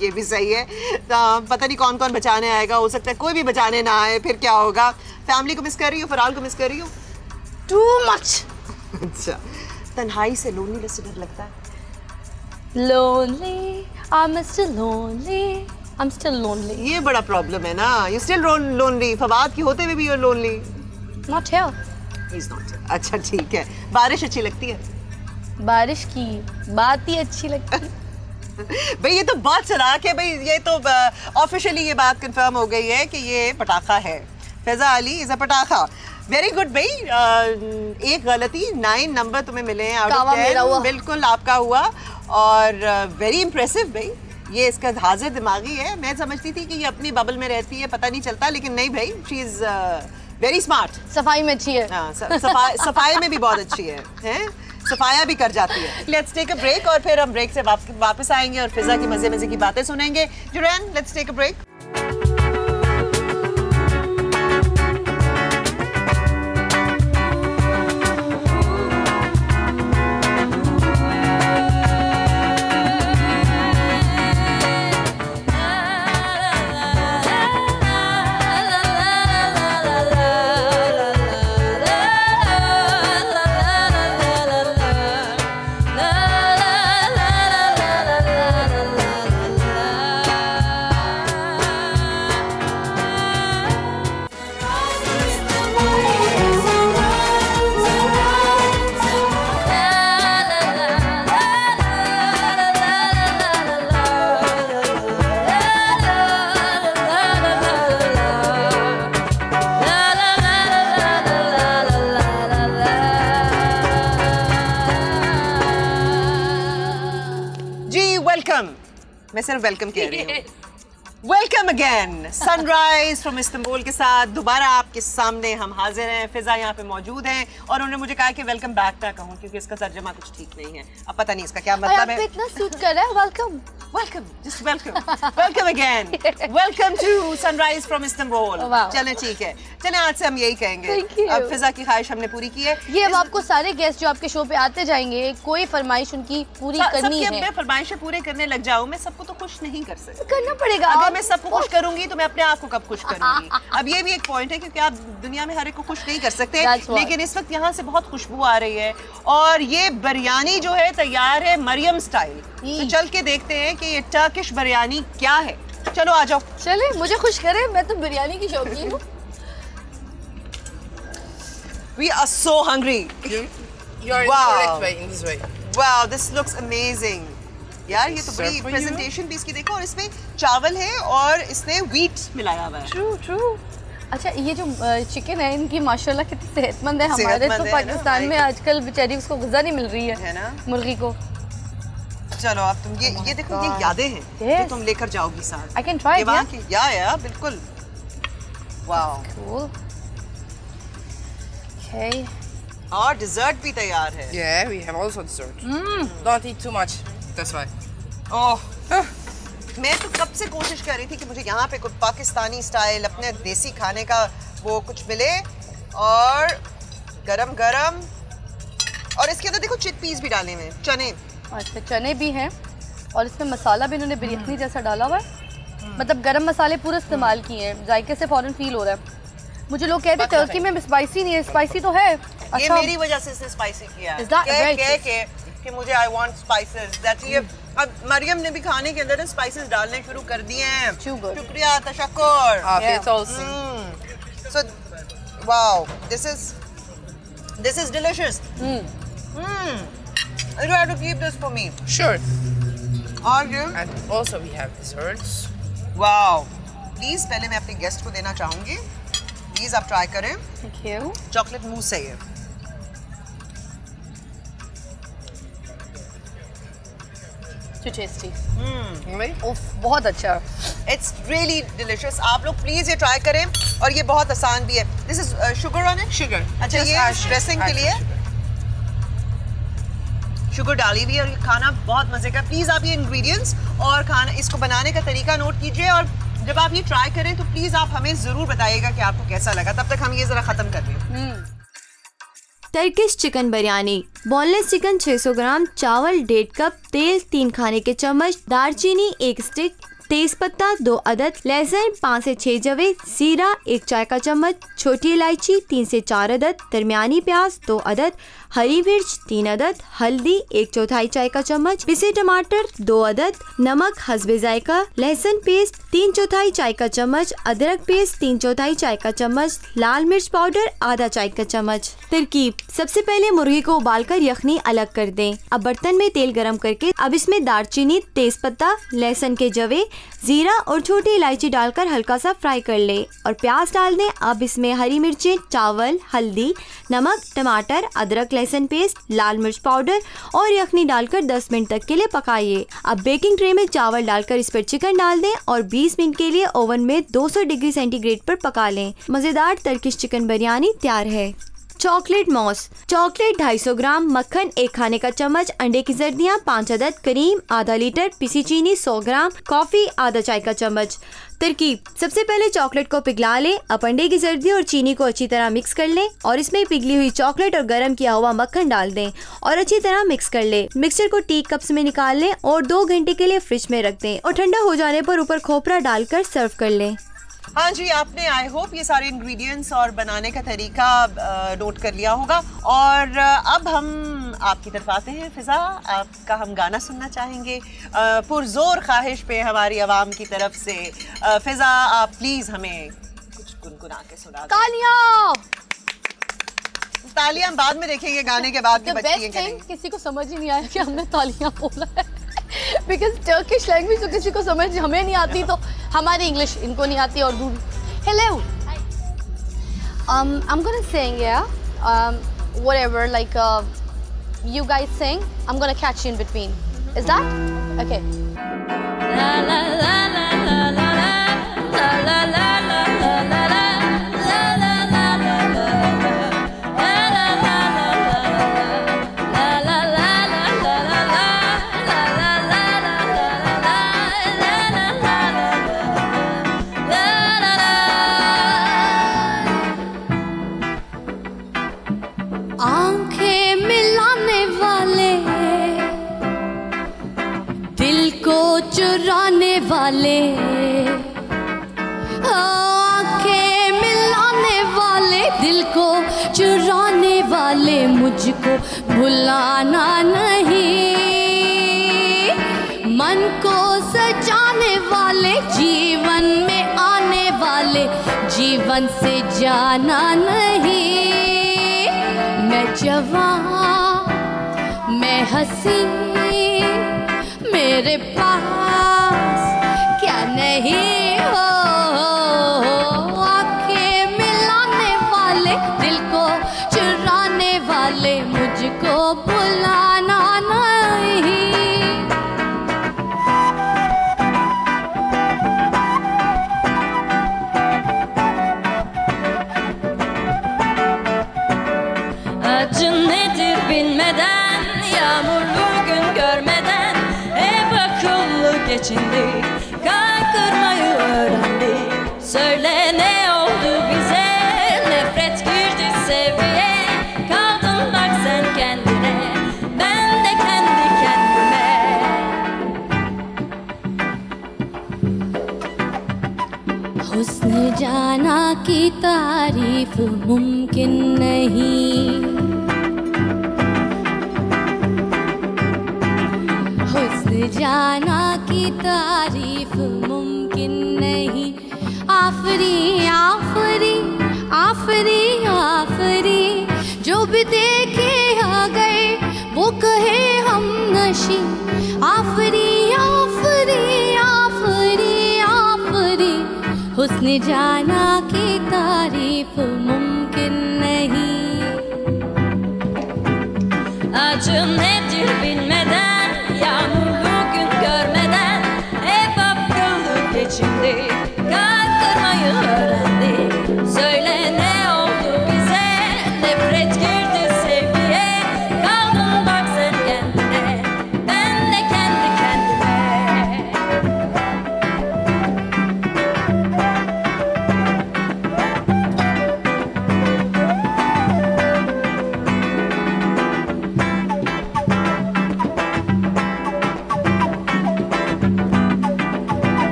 ये भी सही है। पता नहीं कौन कौन बचाने आएगा, हो सकता है कोई भी बचाने ना आए, फिर क्या होगा। फैमिली को मिस कर रही हो? फराल को मिस कर रही हो? Too much. अच्छा, तन्हाई से लोनलीनेस से डर लगता है? Lonely, I'm still lonely, I'm still lonely. ये बड़ा प्रॉब्लम है ना, you still lonely। फवाद की होते हुए भी you're lonely। Not here. He's not here। अच्छा ठीक है। बारिश अच्छी लगती है? बारिश की बात ही अच्छी लगती है। भाई ये तो बात चलाक है भाई, ये तो ऑफिशियली ये बात कंफर्म हो गई है कि ये पटाखा है। फिजा अली इज अ पटाखा। वेरी गुड भाई, एक गलती, 9 नंबर तुम्हें मिले हैं आउट ऑफ 10। बिल्कुल आपका हुआ और वेरी इंप्रेसिव भाई। ये इसका हाजिर दिमागी है। मैं समझती थी कि ये अपनी बबल में रहती है, पता नहीं चलता, लेकिन नहीं भाई, शी इज वेरी स्मार्ट। सफाई में अच्छी है। सफाई में भी बहुत अच्छी है? सफाया भी कर जाती है। लेट्स टेक अ ब्रेक और फिर हम ब्रेक से वापस आएंगे और फिजा की मजे मजे की बातें सुनेंगे। Zurain, let's take a break. मैं सिर्फ वेलकम कह रही हूँ। Welcome again sunrise from Istanbul के साथ दोबारा आपके सामने हम हाजिर हैं। फिजा यहाँ पे मौजूद हैं और उन्होंने मुझे कहा कि वेलकम बैक ना कहूँ क्योंकि इसका तर्जमा कुछ ठीक नहीं है। अब पता नहीं इसका क्या मतलब है। इतना सूट कर रहा है। Welcome welcome just welcome welcome again welcome to sunrise from Istanbul. चलें ठीक है, चलें आज से हम यही कहेंगे। अब फिजा की ख्वाहिश हमने पूरी की है। ये अब आपको सारे गेस्ट जो आपके शो पे आते जाएंगे कोई फरमाइश उनकी पूरी करनी है। मैं फरमाइशें पूरे करने लग जाऊँ, मैं सबको तो खुश नहीं कर सकती। करना पड़ेगा। अगर मैं सबको खुश करूंगी तो मैं अपने आप को कब खुश करूंगी। अब ये भी एक पॉइंट है क्योंकि आप दुनिया में हर एक को खुश नहीं कर सकते। लेकिन इस वक्त यहाँ से बहुत खुशबू आ रही है और ये बिरयानी जो है तैयार है मरियम स्टाइल। तो चल के देखते हैं कि ये टर्किश बिरयानी क्या है। चलो आ जाओ। चले मुझे खुश करें, मैं तो बिरयानी की शौकीन हूँ। We are so hungry. You are in the correct way, in this way. Wow, this looks amazing. यार ये तो बड़ी प्रेजेंटेशन भी इसकी देखो, और इसमें चावल है और इसने व्हीट मिलाया हुआ है। ट्रू। अच्छा ये जो चिकन है इनकी माशाल्लाह कितनी सेहतमंद है। हमारे तो पाकिस्तान में आजकल बेचारी उसको ग़िज़ा नहीं मिल रही है ना मुर्गी को। चलो अब तुम ये देखो, ये यादें हैं जो तुम लेकर जाओगी साथ। I can try it, या बिल्कुल। Wow cool. Okay. और डिजर्ट भी तैयार है। Yeah, we have also dessert. Don't eat too much. That's why. मैं तो कब से कोशिश कर रही थी कि मुझे यहाँ पे कुछ पाकिस्तानी स्टाइल अपने देसी खाने का वो कुछ मिले, और गरम गरम, और इसके अंदर देखो चिक पीस भी डाले हुए हैं, चने। इसमें चने भी हैं और इसमें मसाला भी इन्होंने बिरयानी जैसा डाला हुआ है। मतलब गरम मसाले पूरे इस्तेमाल किए हैं, जायके से फौरन फील हो रहा है। मुझे लोग कहते हैं टर्की में स्पाइसी नहीं है, स्पाइसी तो है। ये मेरी वजह से इसे स्पाइसी किया है कि मुझे आई वांट स्पाइसेस दैट ये अब मरियम ने भी खाने के अंदर स्पाइसेस डालने शुरू कर दिए हैं। शुक्रिया, तशक्कुर। So wow, this is delicious. You have to keep this for me. Sure. और you? And also we have desserts. Wow. Please पहले मैं अपने गेस्ट को देना चाहूँगी। प्लीज आप ट्राई करें। Thank you. चॉकलेट मूस है ये। Too tasty. बहुत अच्छा। It's really delicious. आप लोग प्लीज ये ट्राई करें, और ये बहुत आसान भी है। This is sugar on it? Sugar. अच्छा ये ड्रेसिंग के लिए शुगर डाली हुई है, और ये खाना बहुत मजे का। प्लीज आप ये इंग्रेडिएंट्स और खाना इसको बनाने का तरीका नोट कीजिए, और जब आप ये ट्राई करें तो प्लीज आप हमें जरूर बताइएगा कि आपको कैसा लगा। तब तक हम ये जरा खत्म कर दें। Turkish chicken biryani. Boneless chicken 600 ग्राम, चावल 1.5 कप, तेल 3 खाने के चम्मच, दालचीनी 1 स्टिक, तेज पत्ता 2 अदद, लहसुन 5 से 6 जवे, जीरा 1 चाय का चम्मच, छोटी इलायची 3 से 4 अदद, दरमियानी प्याज 2 अदद, हरी मिर्च 3 अदद, हल्दी 1/4 चाय का चम्मच, पिसे टमाटर 2 अदद, नमक हस्बे जायका, लहसुन पेस्ट 3/4 चाय का चम्मच, अदरक पेस्ट 3/4 चाय का चम्मच, लाल मिर्च पाउडर आधा चाय का चम्मच। तरकीब: सबसे पहले मुर्गी को उबालकर यखनी अलग कर दें। अब बर्तन में तेल गरम करके अब इसमें दालचीनी, तेज पत्ता, लहसुन के जवे, जीरा और छोटी इलायची डालकर हल्का सा फ्राई कर ले और प्याज डाल दें। अब इसमें हरी मिर्चें, चावल, हल्दी, नमक, टमाटर, अदरक, लहसुन पेस्ट, लाल मिर्च पाउडर और यखनी डालकर 10 मिनट तक के लिए पकाइए। अब बेकिंग ट्रे में चावल डालकर इस पर चिकन डाल दें और 20 मिनट के लिए ओवन में 200 डिग्री सेंटीग्रेड पर पका लें। मजेदार टर्किश चिकन बिरयानी तैयार है। Chocolate moss. चॉकलेट 250 ग्राम, मक्खन 1 खाने का चम्मच, अंडे की जर्दियाँ 5 अदद, करीम आधा लीटर, पिसी चीनी 100 ग्राम, कॉफी आधा चाय का चम्मच। तरकीब: सबसे पहले चॉकलेट को पिघला लें। अब अंडे की जर्दी और चीनी को अच्छी तरह मिक्स कर लें और इसमें पिघली हुई चॉकलेट और गर्म किया हुआ मक्खन डाल दें और अच्छी तरह मिक्स कर लें। मिक्सचर को टी कप्स में निकाल लें और 2 घंटे के लिए फ्रिज में रख दें और ठंडा हो जाने पर ऊपर खोपरा डालकर सर्व कर लें। हाँ जी, आपने आई होप ये सारे इंग्रेडिएंट्स और बनाने का तरीका नोट कर लिया होगा। और अब हम आपकी तरफ आते हैं। फिजा, आपका हम गाना सुनना चाहेंगे पुरजोर ख्वाहिश पे हमारी आवाम की तरफ से। फिजा, आप प्लीज हमें कुछ गुनगुना के सुना दें। तालियां! तालियां बाद में देखेंगे, गाने के बाद की बचती हैं। किसी को समझ ही नहीं आया कि हमने तालियां बोला है। बिकॉज टर्किश लैंग्वेज तो किसी को समझ हमें नहीं आती, तो हमारी इंग्लिश इनको नहीं आती। और hello, I'm gonna sing, whatever, like you guys sing, I'm gonna catch you in between. Is that okay? La la la la la la la. आंखें मिलाने वाले, दिल को चुराने वाले, आंखें मिलाने वाले, दिल को चुराने वाले, मुझको भुलाना नहीं। मन को सजाने वाले, जीवन में आने वाले, जीवन से जाना नहीं। मैं जवान, मैं हंसी, मेरे पास क्या नहीं हो। आंखें मिलाने वाले, दिल को चुराने वाले, मुझको बुलाना नहीं। Acın nedir bilmeden, yağmurlu gün görmeden, hep akıllı geçindik, kalp kırmayı öğrendik. Söyle ne oldu bize, nefret girdi sevgiye, kaldın bak sen kendine, ben de kendi kendime. हुस्न जाना की तारीफ मुमकिन नहीं, हुस्न जाना की तारीफ मुमकिन नहीं। आफरी आफरी आफरी आफरी, जो भी देखे आ गए वो कहे हम नशी। आफरी आफरी आफरी आफरी, हुस्न जाना की तारीफ मुमकिन नहीं। Acım nedir bilmeden, yağmurlu gün görmeden, hep akıllı geçindik, kalp kırmayı öğrendik. Söyle ne oldu bize, nefret girdi sevgiye, kaldın bak sen kendine, ben de kendi kendime.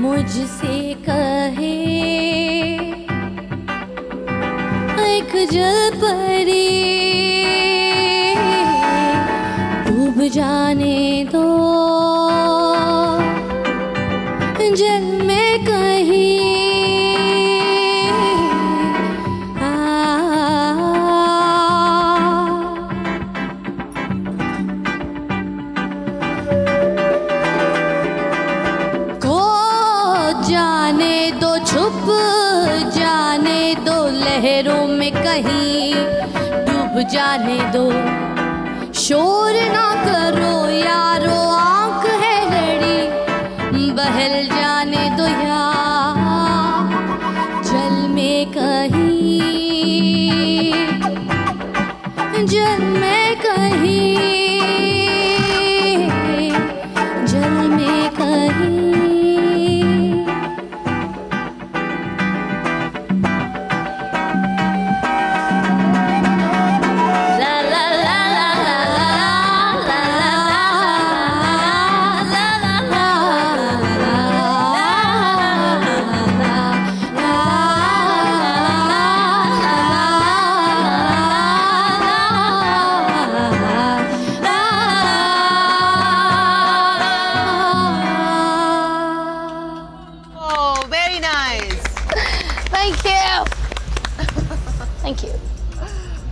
मुझसे कहे एक जलपरी, डूब जाने दो जल में कहीं। जाने दो, छुप जाने दो लहरों में कहीं, डूब जाने दो, शोर ना करो यारो, आंख है लड़ी, बहल जाने दो यार जल में कहीं, जल में कहीं, जल में कहीं।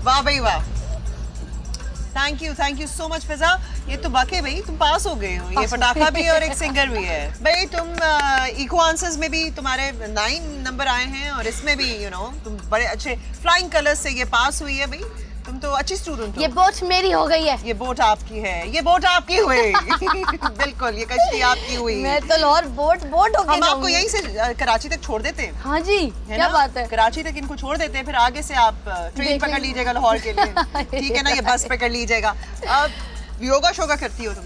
वाह भाई वाह, थैंक यू सो मच फिजा। ये तो बाकी भाई तुम पास हो गए हो, ये पटाखा भी और एक सिंगर भी है भाई। तुम इको आंसर्स में भी तुम्हारे 9 नंबर आए हैं और इसमें भी तुम बड़े अच्छे फ्लाइंग कलर्स से ये पास हुई है भाई। तुम तो अच्छी स्टूडेंट हो। ये बोट मेरी हो गई है। ये बोट आपकी है, ये बोट आपकी हुई बिल्कुल, ये कश्ती आपकी हुई। मैं तो लाहौर बोट हो गई। हम आपको यहीं से कराची तक छोड़ देते हैं। हाँ जी, क्या बात है। कराची तक इनको छोड़ देते हैं, फिर आगे से आप ट्रेन पकड़ लीजिएगा लाहौर के लिए, ठीक है ना, ये बस पकड़ लीजिएगा। अब योगा शोगा करती हो तुम?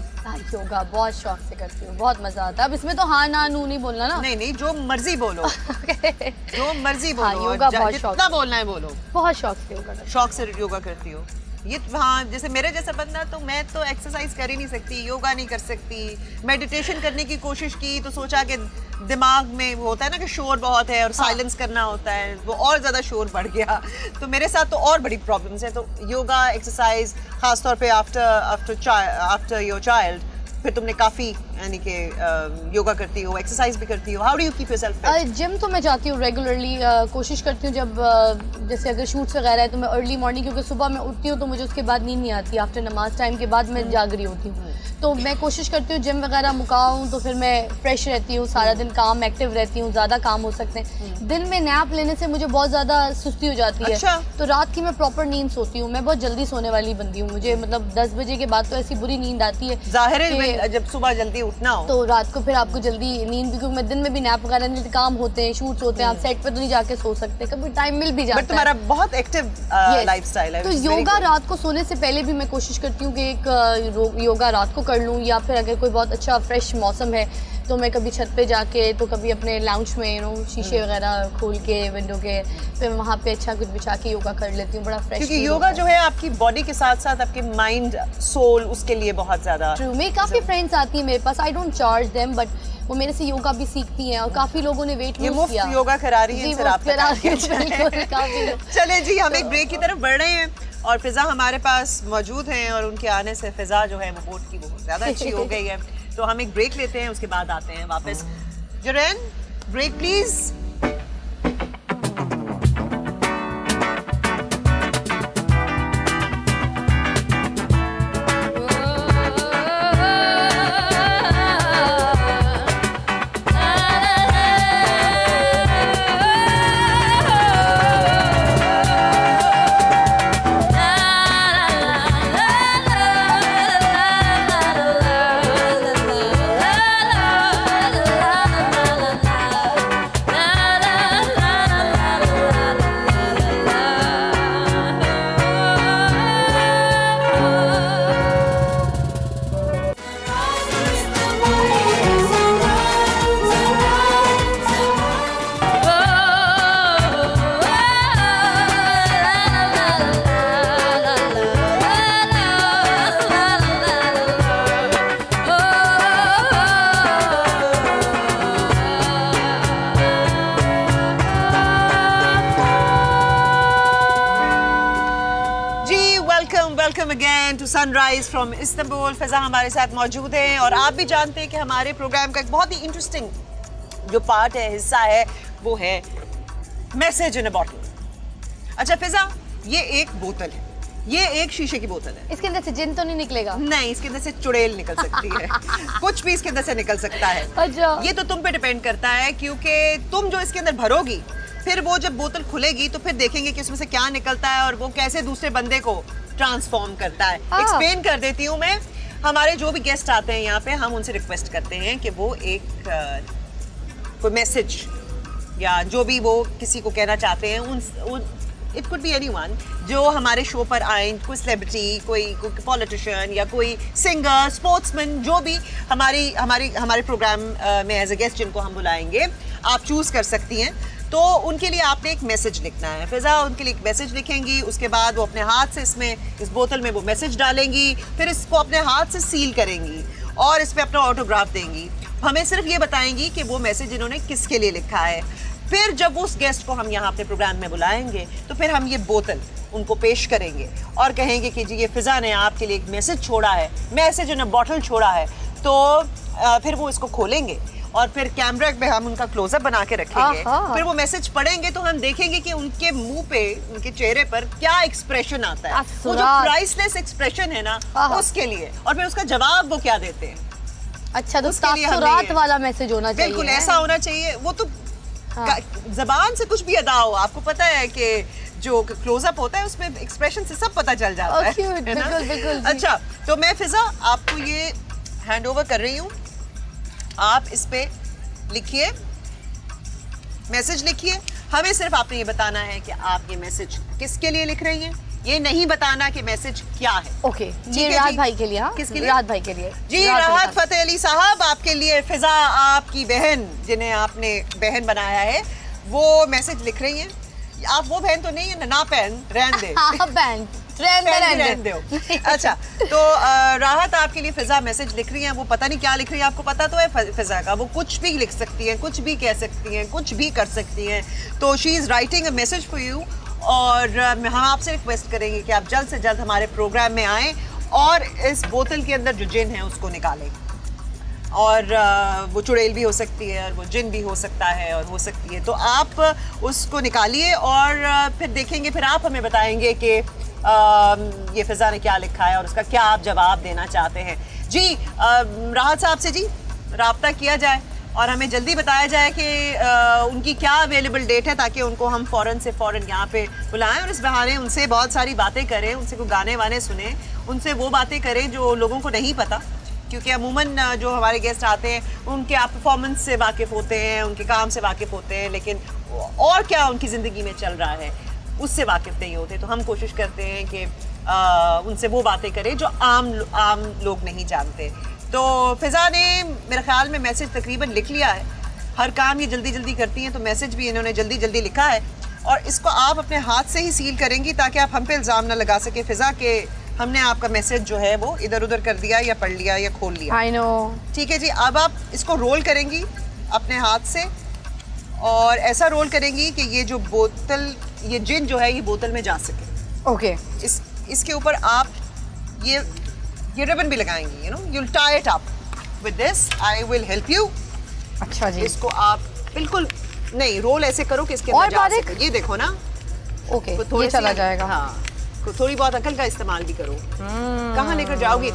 योगा बहुत शौक से करती हूँ, बहुत मजा आता है। अब इसमें तो हाँ ना नू नहीं बोलना ना। नहीं, जो मर्जी बोलो। जो मर्जी बोलो। हाँ, योगा बहुत शौक, जितना बोलना है बोलो। बहुत शौक से योगा करती हूँ। शौक से योगा करती हो? ये हाँ, जैसे मेरे जैसा बंदा तो मैं तो एक्सरसाइज कर ही नहीं सकती, योगा नहीं कर सकती। मेडिटेशन करने की कोशिश की तो सोचा कि दिमाग में होता है ना कि शोर बहुत है और साइलेंस करना होता है, वो और ज़्यादा शोर बढ़ गया। तो मेरे साथ तो और बड़ी प्रॉब्लम्स है। तो योगा एक्सरसाइज खासतौर पे आफ्टर योर चाइल्ड, फिर तुमने काफ़ी यानी कि योगा करती हो, एक्सरसाइज भी करती हो। How do you keep yourself fit? Gym तो मैं जाती हूँ रेगुलरली, कोशिश करती हूँ जब जैसे अगर शूट्स वगैरह है तो मैं अर्ली मॉर्निंग, क्योंकि सुबह मैं उठती हूँ तो मुझे उसके बाद नींद नहीं आती, आफ्टर नमाज टाइम के बाद मैं जाग रही होती हूँ। तो मैं कोशिश करती हूँ जिम वगैरह मुकाऊँ तो फिर मैं फ्रेश रहती हूँ, सारा दिन काम एक्टिव रहती हूँ, ज़्यादा काम हो सकते हैं। दिन में नैप लेने से मुझे बहुत ज़्यादा सुस्ती हो जाती है। अच्छा। तो रात की मैं प्रॉपर नींद सोती हूँ, मैं बहुत जल्दी सोने वाली बंदी हूँ। मुझे मतलब 10 बजे के बाद तो ऐसी बुरी नींद आती है, जाहिर है जब सुबह जल्दी उठना हो तो रात को फिर आपको जल्दी नींद, क्योंकि मैं दिन में भी नैप वगैरह नहीं, काम होते हैं, शूट्स होते हैं, आप सेट पे तो नहीं जाके सो सकते, कभी टाइम मिल भी जाता है। तुम्हारा बहुत एक्टिव लाइफस्टाइल है। तो योगा रात को सोने से पहले भी मैं कोशिश करती हूँ कि एक योगा रात को कर लूँ, या फिर अगर कोई बहुत अच्छा फ्रेश मौसम है तो मैं कभी छत पे जाके, तो कभी अपने लाउंज में शीशे वगैरह खोल के विंडो के, फिर वहाँ पे अच्छा कुछ बिछा के योगा कर लेती हूँ, बड़ा फ्रेश। क्योंकि योगा जो है आपकी बॉडी के साथ साथ आपके माइंड सोल, उसके लिए बहुत ज़्यादा। ट्रू। मेरी काफ़ी फ्रेंड्स आती हैं मेरे पास, I don't charge them, but वो मेरे से योगा भी सीखती हैं और काफ़ी लोगों ने वेट लूज किया। योगा करा रही है, चले जी, हम एक ब्रेक की तरफ बढ़ रहे हैं और फिजा हमारे पास मौजूद हैं और उनके आने से फिजा जो है वो बोट की बहुत ज़्यादा अच्छी हो गई है। तो हम एक ब्रेक लेते हैं, उसके बाद आते हैं वापस। Zurain, break please. Welcome again to sunrise from Istanbul. Fiza हमारे साथ मौजूद हैं और आप भी जानते हैं कि हमारे प्रोग्राम का एक बहुत ही इंटरेस्टिंग जो पार्ट है, हिस्सा है, वो है मैसेज इन अ बॉटल। अच्छा फिजा, ये एक बोतल है, ये एक शीशे की बोतल है। इसके अंदर से जिन तो नहीं निकलेगा? नहीं, इसके अंदर से चुड़ैल निकल सकती है। कुछ भी इसके अंदर से निकल सकता है। अच्छा। ये तो तुम पे डिपेंड करता है, क्योंकि तुम जो इसके अंदर भरोगी, फिर वो जब बोतल खुलेगी तो फिर देखेंगे कि उसमें से क्या निकलता है और वो कैसे दूसरे बंदे को ट्रांसफॉर्म करता है। एक्सप्लेन कर देती हूँ मैं। हमारे जो भी गेस्ट आते हैं यहाँ पे, हम उनसे रिक्वेस्ट करते हैं कि वो एक कोई मैसेज या जो भी वो किसी को कहना चाहते हैं, उन इट कुड बी एनीवन जो हमारे शो पर आए, कोई सेलिब्रिटी, कोई पॉलिटिशियन या कोई सिंगर, स्पोर्ट्समैन, जो भी हमारे प्रोग्राम में एज ए गेस्ट जिनको हम बुलाएंगे, आप चूज़ कर सकती हैं। तो उनके लिए आपने एक मैसेज लिखना है। फिजा उनके लिए एक मैसेज लिखेंगी, उसके बाद वो अपने हाथ से इस बोतल में वो मैसेज डालेंगी, फिर इसको अपने हाथ से सील करेंगी और इस पर अपना ऑटोग्राफ देंगी। हमें सिर्फ ये बताएंगी कि वो मैसेज इन्होंने किसके लिए लिखा है। फिर जब उस गेस्ट को हम यहाँ अपने प्रोग्राम में बुलाएंगे तो फिर हम ये बोतल उनको पेश करेंगे और कहेंगे कि जी ये फिजा ने आपके लिए एक मैसेज छोड़ा है, मैसेज इन अ बॉटल छोड़ा है। तो फिर वो इसको खोलेंगे और फिर कैमरा पे हम उनका क्लोजअप बना के रखेंगे। फिर वो मैसेज पढ़ेंगे तो हम देखेंगे कि उनके मुंह पे, उनके चेहरे पर क्या एक्सप्रेशन आता है, वो जो प्राइसलेस एक्सप्रेशन है ना, उसके लिए। और फिर उसका जवाब वो क्या देते हैं। अच्छा, तो तासुरात वाला मैसेज होना चाहिए। बिल्कुल ऐसा होना चाहिए। वो तो जबान से कुछ भी अदा हो, आपको पता है कि जो क्लोजअप होता है उसमें एक्सप्रेशन से सब पता चल जाता है। बिल्कुल। अच्छा, तो मैं फिजा आपको ये हैंड ओवर कर रही हूँ। आप इस पे लिखिए, मैसेज लिखिए। हमें सिर्फ आपने ये बताना है कि आप ये मैसेज किसके लिए लिख रही हैं, ये नहीं बताना कि मैसेज क्या है। ओके, ये राहत भाई के लिए। हाँ, किसके लिए? राहत भाई के लिए जी। राहत फतेह अली साहब आपके लिए फिजा आपकी बहन जिन्हें आपने बहन बनाया है वो मैसेज लिख रही हैं। आप वो बहन तो नहीं है ना बहन, रहने दे। हाँ, बहन रहने दो। अच्छा, तो राहत आपके लिए फिजा मैसेज लिख रही हैं। वो पता नहीं क्या लिख रही है, आपको पता तो है फिजा का, वो कुछ भी लिख सकती हैं, कुछ भी कह सकती हैं, कुछ भी कर सकती हैं। तो she is writing a message for you और हम आपसे रिक्वेस्ट करेंगे कि आप जल्द से जल्द हमारे प्रोग्राम में आएँ और इस बोतल के अंदर जो जिन है उसको निकालें। और वो चुड़ैल भी हो सकती है और वो जिन भी हो सकता है और हो सकती है, तो आप उसको निकालिए और फिर देखेंगे, फिर आप हमें बताएंगे कि ये फिजा ने क्या लिखा है और उसका क्या आप जवाब देना चाहते हैं। जी राहत साहब से जी राब्ता किया जाए और हमें जल्दी बताया जाए कि उनकी क्या अवेलेबल डेट है ताकि उनको हम फ़ौरन यहाँ पे बुलाएं और इस बहाने उनसे बहुत सारी बातें करें, उनसे कोई गाने वाने सुने, उनसे वो बातें करें जो लोगों को नहीं पता। क्योंकि अमूमन जो हमारे गेस्ट आते हैं उनके आप परफॉर्मेंस से वाकिफ़ होते हैं, उनके काम से वाकिफ़ होते हैं, लेकिन और क्या उनकी ज़िंदगी में चल रहा है उससे वाकिफ़ नहीं होते। तो हम कोशिश करते हैं कि उनसे वो बातें करें जो आम लोग नहीं जानते। तो फिजा ने मेरे ख्याल में मैसेज तकरीबन लिख लिया है। हर काम ये जल्दी जल्दी करती हैं, तो मैसेज भी इन्होंने जल्दी जल्दी लिखा है और इसको आप अपने हाथ से ही सील करेंगी ताकि आप हम पे इल्ज़ाम ना लगा सके फिजा के हमने आपका मैसेज जो है वो इधर उधर कर दिया या पढ़ लिया या खोल लिया। I know। ठीक है जी, अब आप इसको रोल करेंगी अपने हाथ से और ऐसा रोल करेंगी कि ये जो बोतल, ये जिन जो है ये बोतल में जा सके। ओके। इसके ऊपर आप ये रिबन भी लगाएंगी, you know, you'll tie it up with this, I will help you। अच्छा जी। इसको आप बिल्कुल नहीं रोल ऐसे करो कि इसके अंदर जा सके। ये देखो ना। ओके, ये चला जाएगा। हाँ, थोड़ी बहुत अकल का इस्तेमाल भी करो। कहाँ लेकर जाओगे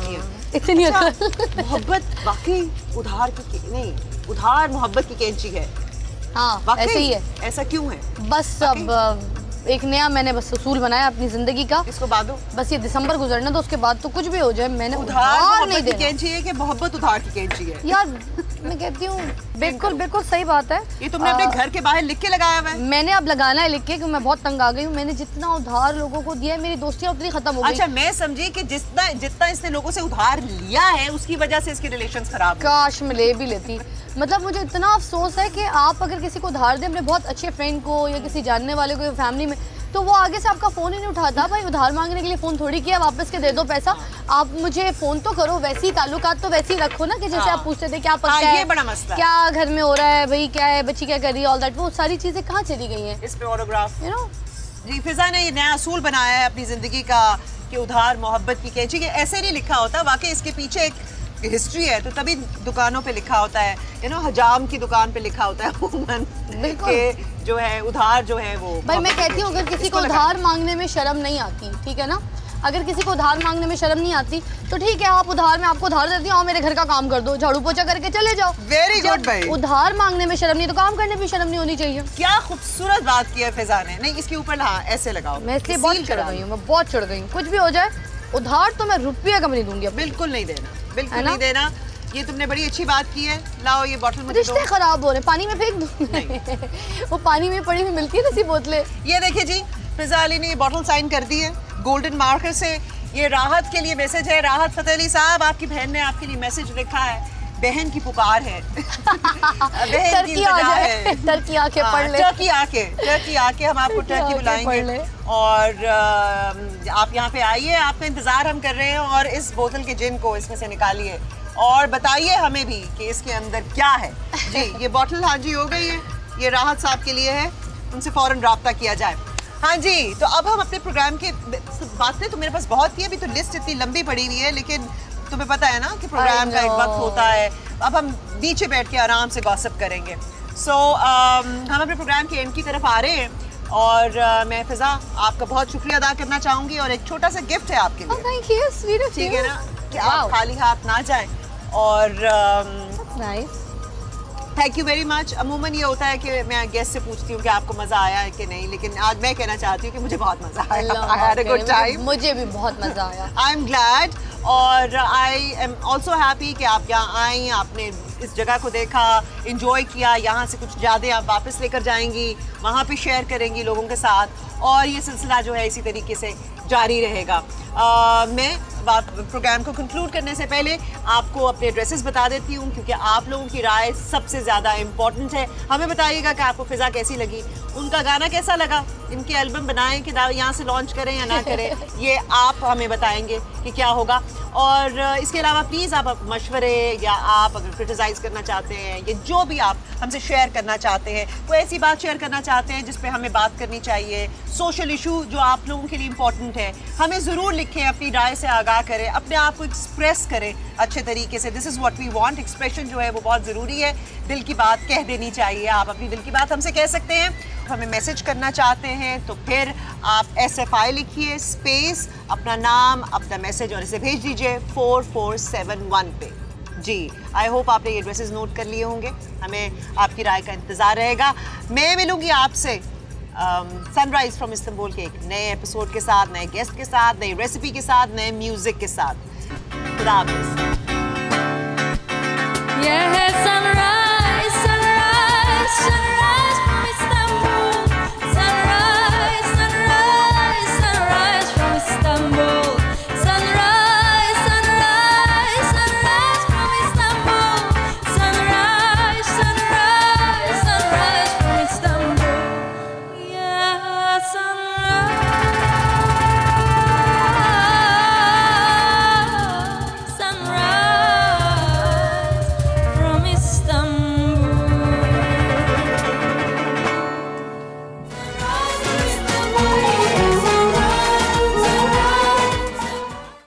इतनी अकल? मोहब्बत वाकई उधार की नहीं, उधार मोहब्बत की कैंची है। हाँ, ऐसे ही है। ऐसा क्यों है? बस अब एक नया मैंने बस उसूल बनाया अपनी जिंदगी का। इसको बादो। बस ये दिसंबर गुजरना तो उसके बाद तो कुछ भी हो जाए मैंने उधार नहीं देना। कैंची है कि मोहब्बत उधार की कैंची है? यार मैं कहती हूँ बिल्कुल बिल्कुल सही बात है। ये तुमने अपने घर के बाहर लिख के लगाया हुआ है? मैंने अब लगाना है लिख के क्योंकि मैं बहुत तंग आ गई हूँ। मैंने जितना उधार लोगों को दिया है मेरी दोस्तियाँ उतनी खत्म हो गई। अच्छा, मैं समझी कि जितना इसने लोगों से उधार लिया है उसकी वजह से इसके रिलेशंस खराब। काश मैं ले भी लेती। मतलब मुझे इतना अफसोस है कि आप अगर किसी को उधार दें अपने बहुत अच्छे फ्रेंड को या किसी जानने वाले को या फैमिली में, तो वो आगे से आपका फ़ोन ही नहीं उठाता। भाई उधार मांगने के लिए फ़ोन थोड़ी किया, वापस के दे दो पैसा। आप मुझे फ़ोन तो करो, वैसी ताल्लुकात तो वैसे ही रखो ना कि जैसे आप पूछते थे क्या पक्का है, बड़ा मसला, क्या घर में हो रहा है, भाई क्या है, बच्ची क्या कर रही है, ऑल दैट। वो सारी चीज़ें कहाँ चली गई हैं इस पे ऑटोग्राफ, यू नो। जी फिजा ने ये नया असूल बनाया है अपनी ज़िंदगी का कि उधार मोहब्बत की कैंची। कि ऐसे नहीं लिखा होता, वाकई इसके पीछे एक हिस्ट्री है, तो तभी दुकानों पे लिखा होता है, यू नो, हजाम की दुकान पे लिखा होता है कि जो है उधार जो है वो। भाई मैं कहती हूँ अगर किसी को उधार मांगने में शर्म नहीं आती, ठीक है ना, अगर किसी को उधार मांगने में शर्म नहीं आती तो ठीक है, आप उधार में आपको उधार देती हूँ, मेरे घर का काम कर दो, झाड़ू पोछा करके चले जाओ। वेरी गुड भाई। उधार मांगने में शर्म नहीं तो काम करने में शर्म नहीं होनी चाहिए। क्या खूबसूरत बात की है फिजा ने। नहीं, इसके ऊपर हाँ ऐसे लगाओ। मैं इसलिए बहुत चढ़ गई हूँ, मैं बहुत चढ़ गई हूँ। कुछ भी हो जाए उधार तो मैं रुपया कम नहीं दूंगी। बिल्कुल नहीं देना, बिल्कुल नहीं देना। ये तुमने बड़ी अच्छी बात की है। लाओ ये बॉटल मुझे दो। रिश्ते खराब हो रहे, पानी में फेंक दो। वो पानी में पड़ी हुई मिलती है ना सी बोतलें। ये देखिए जी, फिजा अली ने ये बॉटल साइन कर दी है गोल्डन मार्कर से। ये राहत के लिए मैसेज है। राहत फतेह अली साहब, आपकी बहन ने आपके लिए मैसेज लिखा है। बहन की पुकार है। बहन की है। टर्की आके पढ़ ले। टर्की आके हम आपको टर्की बुलाएंगे और आप यहाँ पे आइए, आपका इंतजार हम कर रहे हैं। और इस बोतल के जिन को इसमें से निकालिए और बताइए हमें भी कि इसके अंदर क्या है। जी ये बॉटल हाँ जी हो गई है, ये राहत साहब के लिए है, उनसे फौरन राब्ता किया जाए। हाँ जी, तो अब हम अपने प्रोग्राम के बातें तो मेरे पास बहुत थी, अभी तो लिस्ट इतनी लंबी पड़ी हुई है, लेकिन तुम्हें पता है ना कि प्रोग्राम का एक वक्त होता है। अब हम नीचे बैठ के आराम से गॉसिप करेंगे। हम अपने प्रोग्राम के एंड की तरफ आ रहे हैं और मैं फिजा आपका बहुत शुक्रिया अदा करना चाहूँगी और एक छोटा सा गिफ्ट है आपके लिए। Thank you, sweet of you. ठीक है ना, कि आप खाली हाथ ना जाएं। और nice, thank you very much. अमूमन ये होता है कि मैं गेस्ट से पूछती हूँ कि आपको मज़ा आया है कि नहीं, लेकिन आज मैं कहना चाहती हूँ कि मुझे बहुत मज़ा आया। I had a good time। मुझे भी बहुत मज़ा आया। I'm glad और I am also happy कि आप यहाँ आई, आपने इस जगह को देखा, इंजॉय किया। यहाँ से कुछ ज़्यादा आप वापस लेकर जाएंगी, वहाँ पे शेयर करेंगी लोगों के साथ और ये सिलसिला जो है इसी तरीके से जारी रहेगा। मैं प्रोग्राम को कंक्लूड करने से पहले आपको अपने ड्रेसेस बता देती हूँ, क्योंकि आप लोगों की राय सबसे ज़्यादा इम्पोर्टेंट है। हमें बताइएगा कि आपको फिज़ा कैसी लगी, उनका गाना कैसा लगा, इनके एल्बम बनाएं कि यहाँ से लॉन्च करें या ना करें, ये आप हमें बताएंगे कि क्या होगा। और इसके अलावा प्लीज़ आप मशवरे या आप अगर क्रिटिसाइज़ करना चाहते हैं या जो भी आप हमसे शेयर करना चाहते हैं, कोई ऐसी बात शेयर करना चाहते हैं जिस पे हमें बात करनी चाहिए, सोशल इशू जो आप लोगों के लिए इम्पोर्टेंट है, हमें ज़रूर लिखें, अपनी राय से आगाह करें, अपने आप को एक्सप्रेस करें अच्छे तरीके से। This is what we want. Expression जो है वो बहुत ज़रूरी है, दिल की बात कह देनी चाहिए। आप अपनी दिल की बात हमसे कह सकते हैं। हमें मैसेज करना चाहते हैं तो फिर आप SFI लिखिए, स्पेस, अपना नाम, अपना मैसेज और इसे भेज दीजिए 4471 पे। जी, आई होप आपने ये ड्रेसेस नोट कर लिए होंगे। हमें आपकी राय का इंतज़ार रहेगा। मैं मिलूंगी आपसे सनराइज फ्रॉम इस्तांबुल के एक नए एपिसोड के साथ, नए गेस्ट के साथ, नई रेसिपी के साथ, नए म्यूजिक के साथ। खुदा हाफिज़। यह है सनराइज।